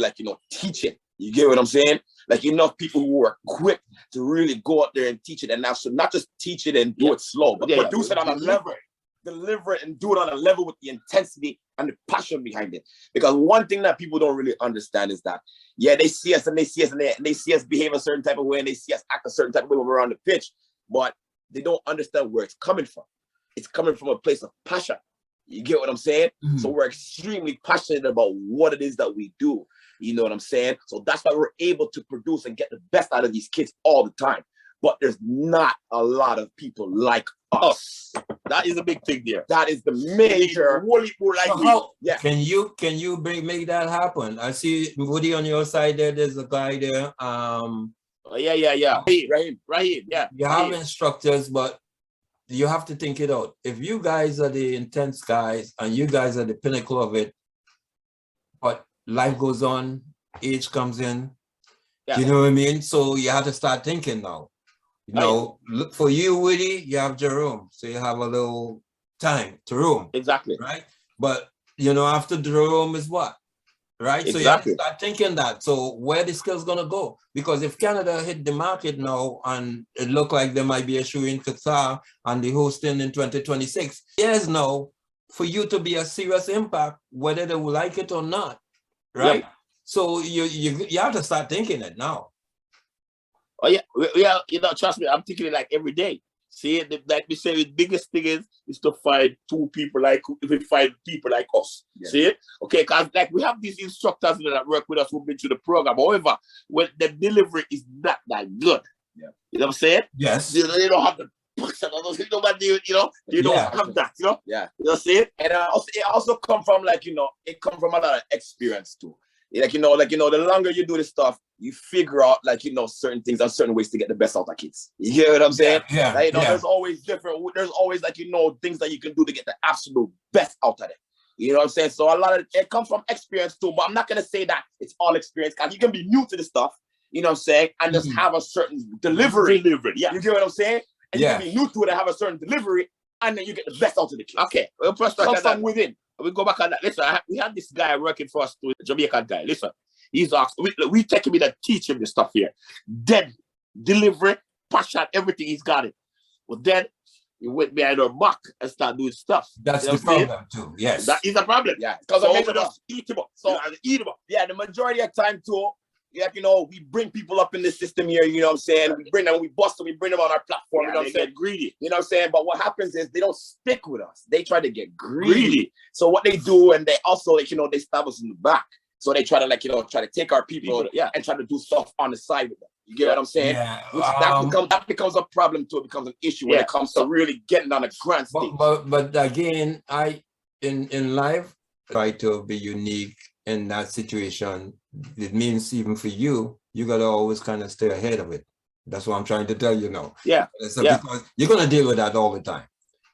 teach it. You get what I'm saying? Enough people who are equipped to really go out there and teach it. And now, so not just teach it and do it slow, but produce it on a level. Deliver it and do it on a level with the intensity and the passion behind it. Because one thing that people don't really understand is that, they see us and they see us behave a certain type of way and they see us act a certain type of way when we're on the pitch, but they don't understand where it's coming from. It's coming from a place of passion. You get what I'm saying? Mm-hmm. So we're extremely passionate about what it is that we do. You know what I'm saying? So that's why we're able to produce and get the best out of these kids all the time. But there's not a lot of people like us. That is a big thing there. That is the major. Can you make that happen? I see Woody on your side there. There's a guy there. Rahim. Yeah. You have instructors, but you have to think it out. If you guys are the intense guys and you guys are the pinnacle of it, but life goes on, age comes in. Yeah. You know what I mean? So you have to start thinking now. Look for you, Woody, you have Jerome. So you have a little time to room. Exactly. Right? But, after Jerome is what? Right? Exactly. So you have to start thinking that. So where the skills going to go? Because if Canada hit the market now and it look like there might be a shoe in Qatar and the hosting in 2026, years now, for you to be a serious impact, whether they will like it or not, right? Yeah. So you have to start thinking it now. Oh yeah, yeah. Trust me, I'm thinking it like every day. See, like we say, the biggest thing is to find two people like, if we find people like us. Yeah. See, okay, because like we have these instructors that work with us who've been through the program. However, when the delivery is not that good, you know what I'm saying? Yes. They don't have the you don't have that, you know Yeah, you know what I'm saying? And it also come from like, it come from a lot of experience too. Like, the longer you do this stuff, you figure out like, certain things and certain ways to get the best out of kids. You hear what I'm saying? Yeah. Like, there's always like, things that you can do to get the absolute best out of it. You know what I'm saying? So a lot of it comes from experience too, but I'm not going to say that it's all experience, because you can be new to this stuff, you know what I'm saying? And just have a certain delivery. Yeah. You get what I'm saying? And you can be new to it and have a certain delivery, and then you get the best out of the kids. Okay. Well, first comes from within. We go back on that. Listen, we had this guy working for us, a Jamaican guy. Listen, he's asked, we take him in and teach him this stuff here. Then, delivery, passion, everything, he's got it. But then, he went behind our back and started doing stuff. That's the problem too, yes. That is a problem. Yeah, because so we just eat him up. So, eat him up. Yeah, the majority of time too, like, we bring people up in the system here, you know what I'm saying? We bring them, we bust them, we bring them on our platform, you know what I'm saying? Get greedy. You know what I'm saying? But what happens is they don't stick with us. They try to get greedy. So what they do, and they also, like, they stab us in the back. So they try to, like, try to take our people and try to do stuff on the side with them. You get what I'm saying? Yeah. Which that becomes a problem too. It becomes an issue when it comes to really getting on a grand stage. But again, in life, try to be unique in that situation. It means even for you, you got to always kind of stay ahead of it. That's what I'm trying to tell you now. Yeah. So because you're going to deal with that all the time,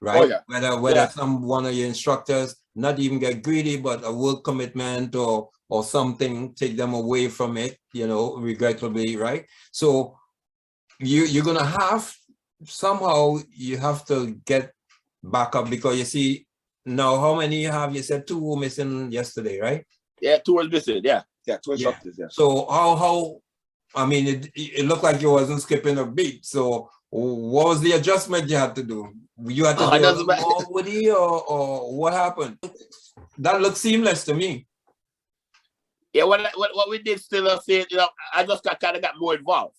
right? Oh, yeah. Whether one of your instructors not even get greedy, but a work commitment or something take them away from it, regrettably, right? So you're going to have, somehow you have to get back up, because you see now how many you have. You said 2 were missing yesterday, right? Yeah, 2 were missing. Yeah, 2 instructors. Yeah. So how? I mean, it looked like you wasn't skipping a beat. So what was the adjustment you had to do? You had to do more Woody, or what happened? That looked seamless to me. Yeah, what we did still, I just kind of got more involved.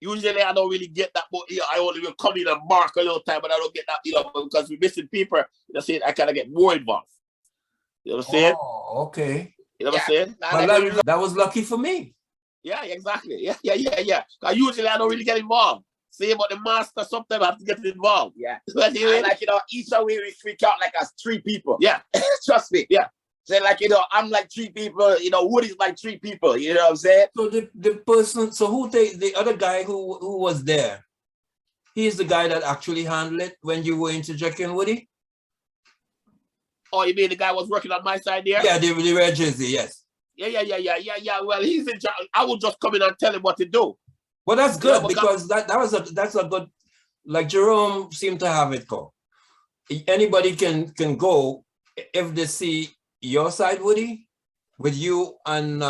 Usually I don't really get that, but I only will come in and mark a little time, but I don't get that, because we're missing people. I kind of get more involved. You know what I'm saying? Oh, okay. You know what I'm saying? That was lucky for me. Yeah, exactly. Yeah. Because usually I don't really get involved. See, but the master sometimes I have to get involved. Yeah. And like, each of we freak out like us 3 people. Yeah. Trust me. Yeah. So like, I'm like 3 people, Woody's like 3 people, you know what I'm saying? So the person, so who the other guy who was there, he's the guy that actually handled it when you were interjecting, Woody? Oh, you mean the guy was working on my side there? Yeah, the red jersey, yes. Yeah. Well, he's in charge. I will just come in and tell him what to do. Well, that's good, because that's a good, like Jerome seemed to have it go. Anybody can go if they see your side, Woody, with you and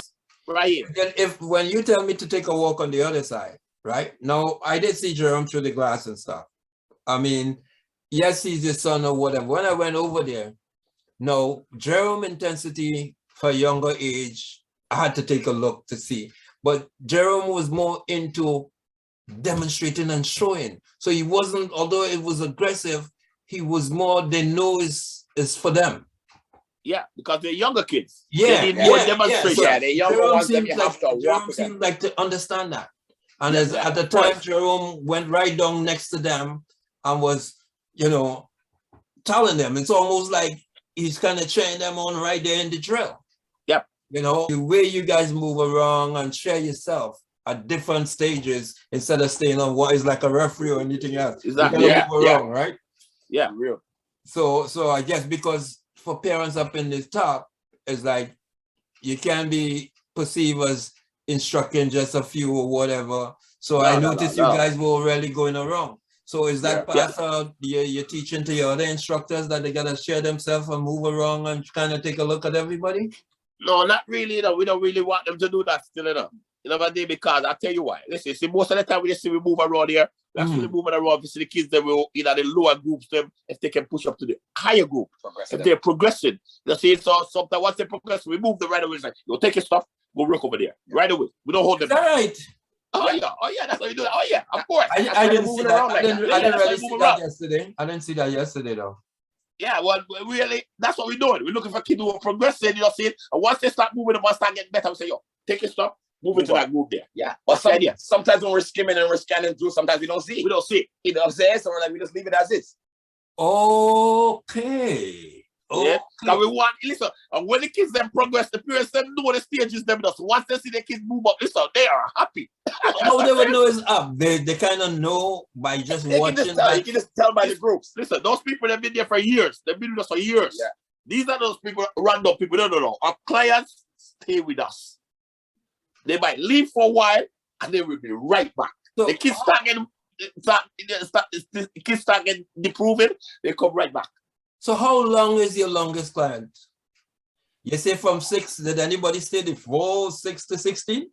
right here. Then when you tell me to take a walk on the other side, right? Now I did see Jerome through the glass and stuff. I mean, yes, he's the son or whatever. When I went over there, no, Jerome intensity for younger age, I had to take a look to see. But Jerome was more into demonstrating and showing. So he wasn't, although it was aggressive, he was more, they know is for them. Yeah, because they're younger kids. Yeah, they need more demonstration. So the younger ones that you have to walk Jerome with them. seemed like to understand that. And at the time, Jerome went right down next to them and was, telling them. It's almost like he's kind of training them on right there in the drill. Yep. The way you guys move around and share yourself at different stages instead of staying on what is like a referee or anything else. Exactly. Move around, right? Yeah, real. So I guess because for parents up in the top, it's like you can't be perceived as instructing just a few or whatever. So I noticed you guys were really going around. So is that part of you're teaching to your other instructors that they gotta share themselves and move around and kind of take a look at everybody? No, not really. We don't really want them to do that still enough. You know what I mean? Because I'll tell you why. Listen, see, most of the time we just see we move around here, that's when we moving around. We see the kids that will, you know, the lower groups, them, if they can push up to the higher group, if they're progressing. You see, so sometimes once they progress, we move them right away. It's like, you'll take your stuff, go work over there. Right away. We don't hold them back. Right. Oh yeah, that's how you do it. Oh yeah, of course. I didn't see that. I didn't really see that around. yesterday. I didn't see that yesterday though. Yeah, well, really, that's what we're doing. We're looking for kids who are progressing, you know, see it. And once they start moving, the ones start getting better, we say, yo, take your stuff, move into that group there. Yeah. But sometimes when we're skimming and we're scanning through, sometimes we don't see it. We don't see it. You know what I'm saying? So we're like, we just leave it as is. Okay. Yeah. Now we want, listen, and when the kids then progress, the parents them know the stages them does. Once they see the kids move up, listen, they are happy. How they would know is up. They kind of know by just watching. You can just tell by the groups. Listen, those people have been there for years. They've been with us for years. Yeah. These are those people, random people. No. Our clients stay with us. They might leave for a while and they will be right back. So, the kids start getting improving, they come right back. So how long is your longest client? You say from 6, did anybody stay the full 6 to 16?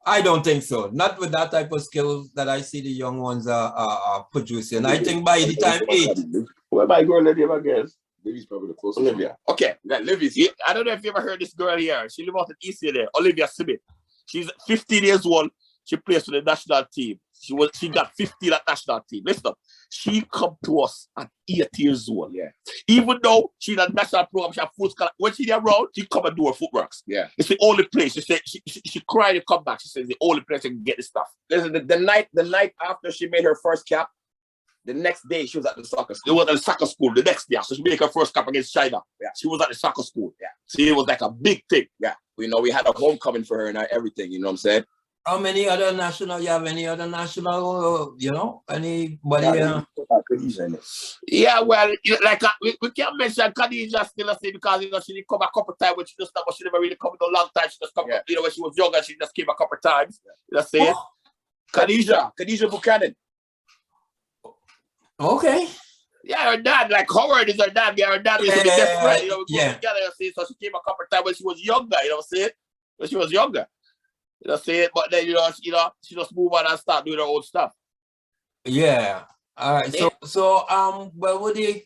I don't think so. Not with that type of skill that I see the young ones are producing. I think by the time 8. Where my girl Livy, I guess? Livy's probably the closest. Olivia. Okay, yeah, Livy's. Yeah, I don't know if you ever heard this girl here. She lives out in East here there. Olivia Smith. She's 15 years old. She plays for the national team. She got 15 at national team. Listen up. She come to us at 8 years old. Yeah. Even though she's a national program, she have full scholarship. When she's around, she come and do her footworks. Yeah. It's the only place. She said she cried to come back. She says the only place she can get the stuff. Listen, the night after she made her first cap, the next day she was at the soccer school. It was at the soccer school the next day. So she made her first cap against China. Yeah. She was at the soccer school. Yeah. See, it was like a big thing. Yeah. You know, we had a homecoming for her and everything, you know what I'm saying? How many other national? You have any other national? You know, anybody? Yeah, well, like we can't mention Khadija still say because you know she didn't come a couple times when she just she never really come in a long time. She just come, you know, when she was younger, she just came a couple times. You know, say Khadija Buchanan. Okay. Yeah, her dad, like Howard is her dad. Yeah, her dad is the best friend. You know, we go together. You see, so she came a couple times when she was younger. You know what I'm saying? When she was younger. You know, say it, but then she just move on and start doing her own stuff. Yeah. All right. Yeah. So well, what do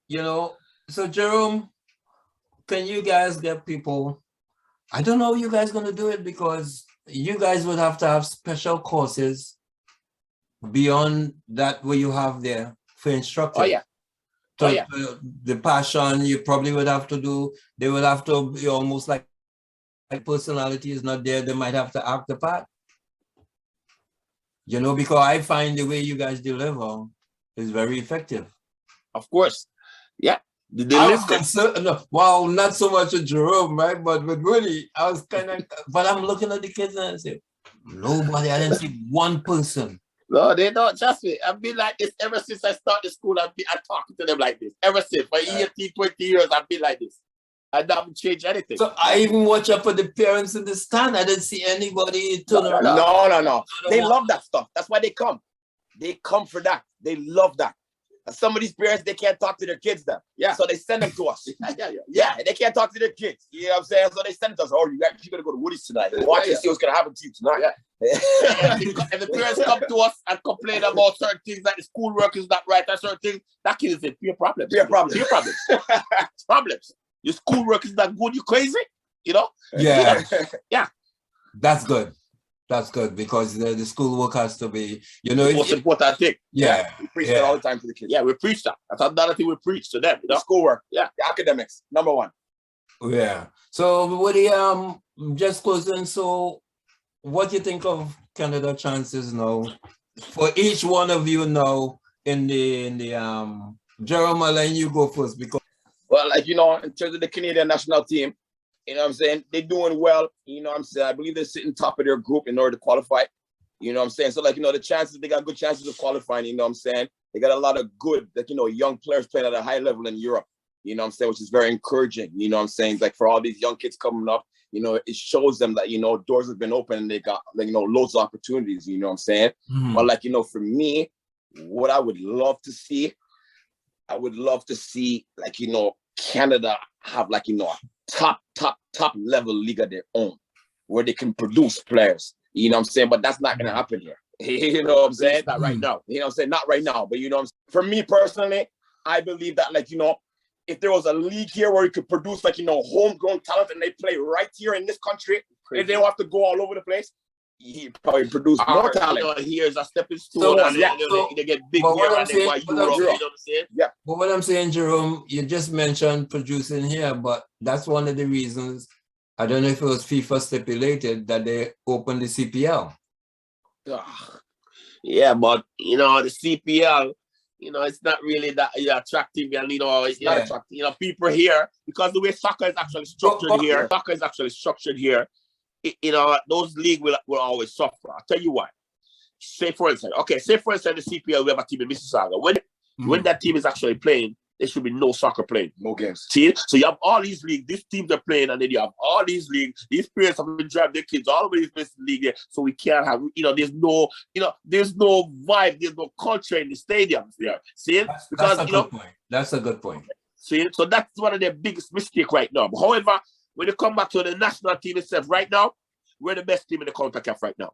you know? So Jerome, can you guys get people? I don't know how you guys gonna do it because you guys would have to have special courses beyond that what you have there for instructors. Oh yeah. The passion you probably would have to do. They would have to be almost like personality is not there, they might have to act the part. You know, because I find the way you guys deliver is very effective. Of course. Yeah. I was concerned, well, not so much with Jerome, right? But with Woody, I was kind of, but I'm looking at the kids and I say, nobody, I didn't see one person. No, they don't. Trust me. I've been like this ever since I started school. I'm talking to them like this. Ever since, for 18, 20 years, I've been like this. I haven't changed anything. So I even watch up for the parents in the stand. I didn't see anybody turn around. No. They love that stuff. That's why they come. They come for that. They love that. And some of these parents, they can't talk to their kids then. Yeah. So they send them to us. Yeah. They can't talk to their kids. You know what I'm saying? So they send it to us. Oh, you actually gonna go to Woody's tonight. Watch and see what's gonna happen to you tonight. If the parents come to us and complain about certain things, like the schoolwork is not right, and certain things, that kid is a peer problem. Problems. Your schoolwork is not good. You crazy? You know? Yeah. Yeah. That's good. That's good because the schoolwork has to be, you know. The most important thing. Yeah. We preach that all the time to the kids. Yeah, we preach that. That's another thing we preach to them. You know? The schoolwork. Yeah. The academics. Number one. Yeah. So Woody, just closing. So what do you think of Canada chances now for each one of you now in the Jerome, I'll let you go first because. Well, like, you know, in terms of the Canadian national team, you know what I'm saying? They're doing well. You know what I'm saying? I believe they're sitting top of their group in order to qualify. You know what I'm saying? So, like, you know, the chances, they got good chances of qualifying, you know what I'm saying? They got a lot of good, like, you know, young players playing at a high level in Europe, you know what I'm saying? Which is very encouraging, you know what I'm saying? Like, for all these young kids coming up, you know, it shows them that, you know, doors have been open and they got, like, you know, loads of opportunities, you know what I'm saying? Mm-hmm. But, like, you know, for me, what I would love to see, like, you know, Canada have, like, you know, a top level league of their own. where they can produce players. You know what I'm saying? But that's not going to happen here. You know what I'm saying? Not right now. You know what I'm saying? Not right now. But you know what I'm saying? For me personally, I believe that, like, you know, if there was a league here where you could produce, like, you know, homegrown talent and they play right here in this country, and they don't have to go all over the place, he probably produce more talent. You know, here's a stepping stone, and they get big here and they go Europe. You know what I'm saying? Yeah. But what I'm saying, Jerome, you just mentioned producing here, but that's one of the reasons. I don't know if it was FIFA stipulated that they opened the CPL. Yeah, but you know, the CPL, you know, it's not really that attractive, and you know, it's not attractive. You know, people here, because the way soccer is actually structured here, you know, those leagues will always suffer. I'll tell you why. Say for instance, the CPL, we have a team in Mississauga. When that team is actually playing, there should be no soccer playing. No games. See? So you have all these leagues, these teams are playing, and then you have all these leagues. These parents have been driving their kids all the way to this league there. So we can't have, you know, there's no vibe, there's no culture in the stadiums there. See? Because that's a good point. That's a good point. See? So that's one of their biggest mistakes right now. But however, when you come back to the national team itself right now, we're the best team in the CONCACAF right now.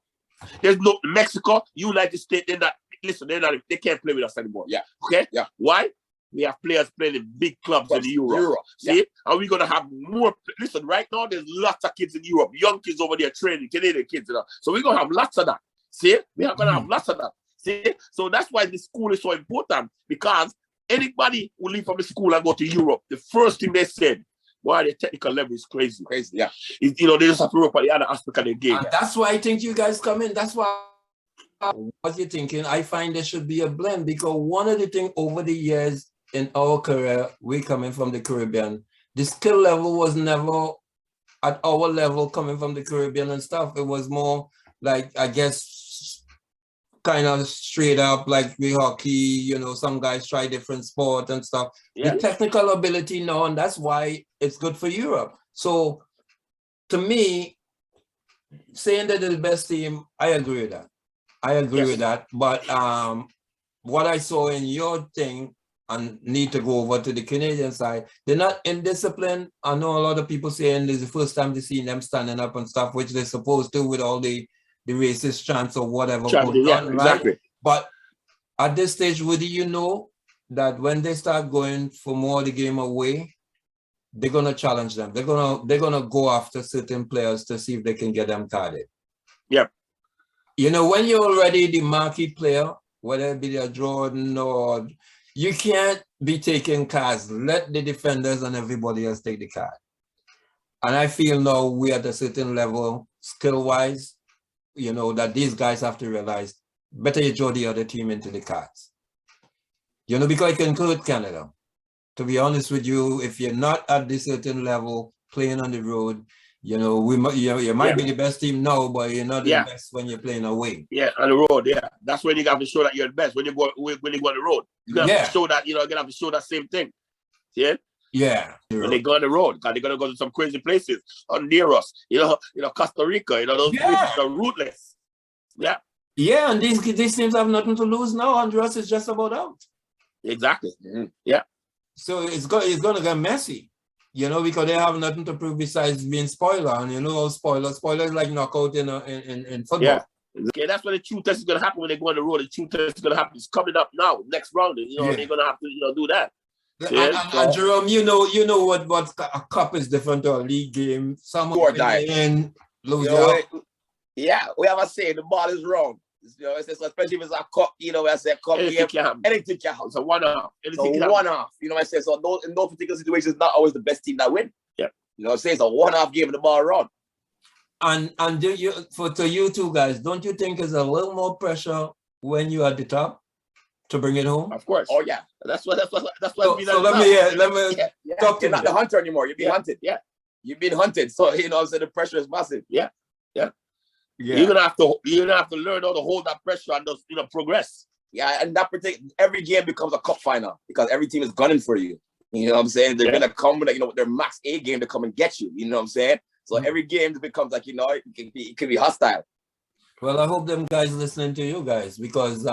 There's no Mexico, United States, they can't play with us anymore. Yeah. Okay? Yeah. Why? We have players playing in big clubs in Europe. See? Yeah. And we're going to have more. Listen, right now, there's lots of kids in Europe. Young kids over there training, Canadian kids. You know? So we're going to have lots of that. See? We are going to have lots of that. See? So that's why the school is so important. Because anybody who leave from the school and go to Europe, the first thing they said, boy, the technical level is crazy. Crazy, yeah. You know, they just have to work on the other aspect of the game. And that's why I think you guys come in. That's why what you're thinking. I find there should be a blend. Because one of the things over the years, in our career, we coming from the Caribbean, the skill level was never at our level coming from the Caribbean and stuff. It was more like, I guess, kind of straight up like we hockey, you know, some guys try different sport and stuff. Yeah. The technical ability now, and that's why it's good for Europe. So to me, saying that they're the best team, I agree with that. With that. But what I saw in your thing, and need to go over to the Canadian side, they're not indisciplined. I know a lot of people saying this is the first time they see them standing up and stuff, which they're supposed to with all the racist chants or whatever going on, exactly. Right? But at this stage, Woody, you know that when they start going for more of the game away, they're gonna challenge them. They're gonna go after certain players to see if they can get them carded. Yep. You know, when you're already the marquee player, whether it be a Jordan or you can't be taking cards. Let the defenders and everybody else take the card. And I feel now we at a certain level, skill-wise, you know, that these guys have to realize, better you draw the other team into the cards. You know, because it can hurt Canada. To be honest with you, if you're not at this certain level, playing on the road, you know, you might be the best team now, but you're not the best when you're playing away. Yeah, on the road, yeah. That's when you have to show that you're the best. When you go on the road, you have to show that, you know, you're gonna have to show that same thing. Yeah? Yeah. When they go on the road, because they're gonna go to some crazy places near us. You know, Costa Rica, you know, those places are ruthless. Yeah. Yeah, and these teams have nothing to lose now. Honduras is just about out. Exactly. Mm-hmm. Yeah. So it's gonna get messy. You know, because they have nothing to prove besides being spoiler. And you know, spoiler is like knockout in football. Yeah. Okay, that's when the true test is going to happen when they go on the road. The true test is going to happen. It's coming up now, next round. You know, they're going to have to, you know, do that. And Jerome, you know what a cup is different to a league game. Some in, lose out. Yeah, we have a say the ball is wrong. You know, especially if it's a cup, you know, I say cup anything game, anything can happen. It's a one-off. It's a one-off. You know what I say? So in those particular situations, not always the best team that win. Yeah. You know what I'm saying? It's a one-off game and the ball run. And to you two guys, don't you think there's a little more pressure when you're at the top to bring it home? Of course. Oh yeah. That's what. So let me talk to you're not the hunter anymore. You're being hunted. Yeah. You've been hunted. So you know what I'm saying, the pressure is massive. Yeah. Yeah. Yeah. You're gonna have to learn how to hold that pressure and just, you know, progress. Yeah, and every game becomes a cup final because every team is gunning for you. You know what I'm saying? They're gonna come with, you know, with their max A game to come and get you. You know what I'm saying? So every game becomes like, you know, it can be hostile. Well, I hope them guys listening to you guys, because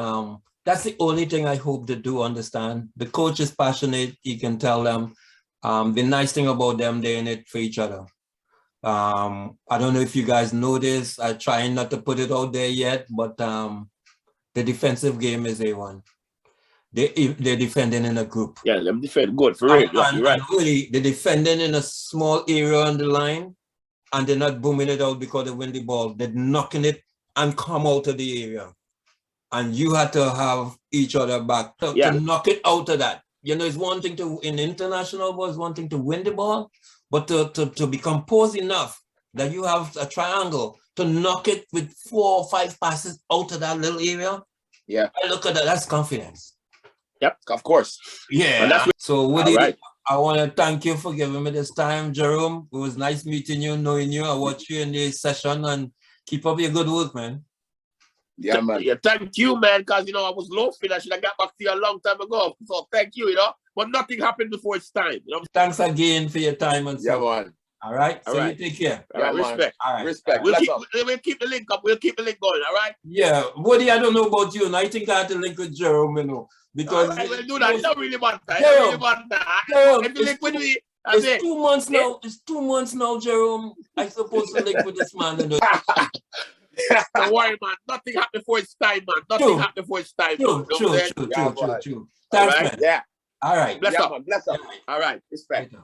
that's the only thing I hope they do understand. The coach is passionate. He can tell them. The nice thing about them, they're in it for each other. I don't know if you guys know this. I'm trying not to put it out there yet, but the defensive game is A1. They're defending in a group. Yeah, them defend good for real. Yeah, you're right. And really, they're defending in a small area on the line, and they're not booming it out because they win the ball. They're knocking it and come out of the area. And you had to have each other back to knock it out of that. You know, it's one thing to, in international ball, it's one thing to win the ball, but to be composed enough that you have a triangle to knock it with 4 or 5 passes out of that little area. Yeah. I look at that, that's confidence. Yep, of course. Yeah. And that's So Woody, right. I want to thank you for giving me this time, Jerome. It was nice meeting you, knowing you. I watched you in the session, and keep up your good work, man. Yeah, man. Yeah, thank you, man, because, you know, I was loafing. I should have got back to you a long time ago. So thank you, you know. But nothing happened before it's time. You know? Thanks again for your time and Yeah, stuff. man. All right. All So right. you take care. All right, Yeah, man. respect. All right. Respect. We'll We'll keep the link up. We'll keep the link going, all right? Yeah. Woody, I don't know about you, and I think I had to link with Jerome, you know, because All right, we'll do that. It don't really matter. It Jerome, don't really matter. Jerome, If you link with me, that's it's it. 2 months now. It's 2 months now, Jerome. I supposed to link with this man. You know. Don't worry, man. Nothing happened before it's time, man. Nothing happened before it's time. True. Man. True. Yeah, Thanks, right. man. Yeah. All right. Bless Yeah, up. man. Bless up. All right. Respect. Right now.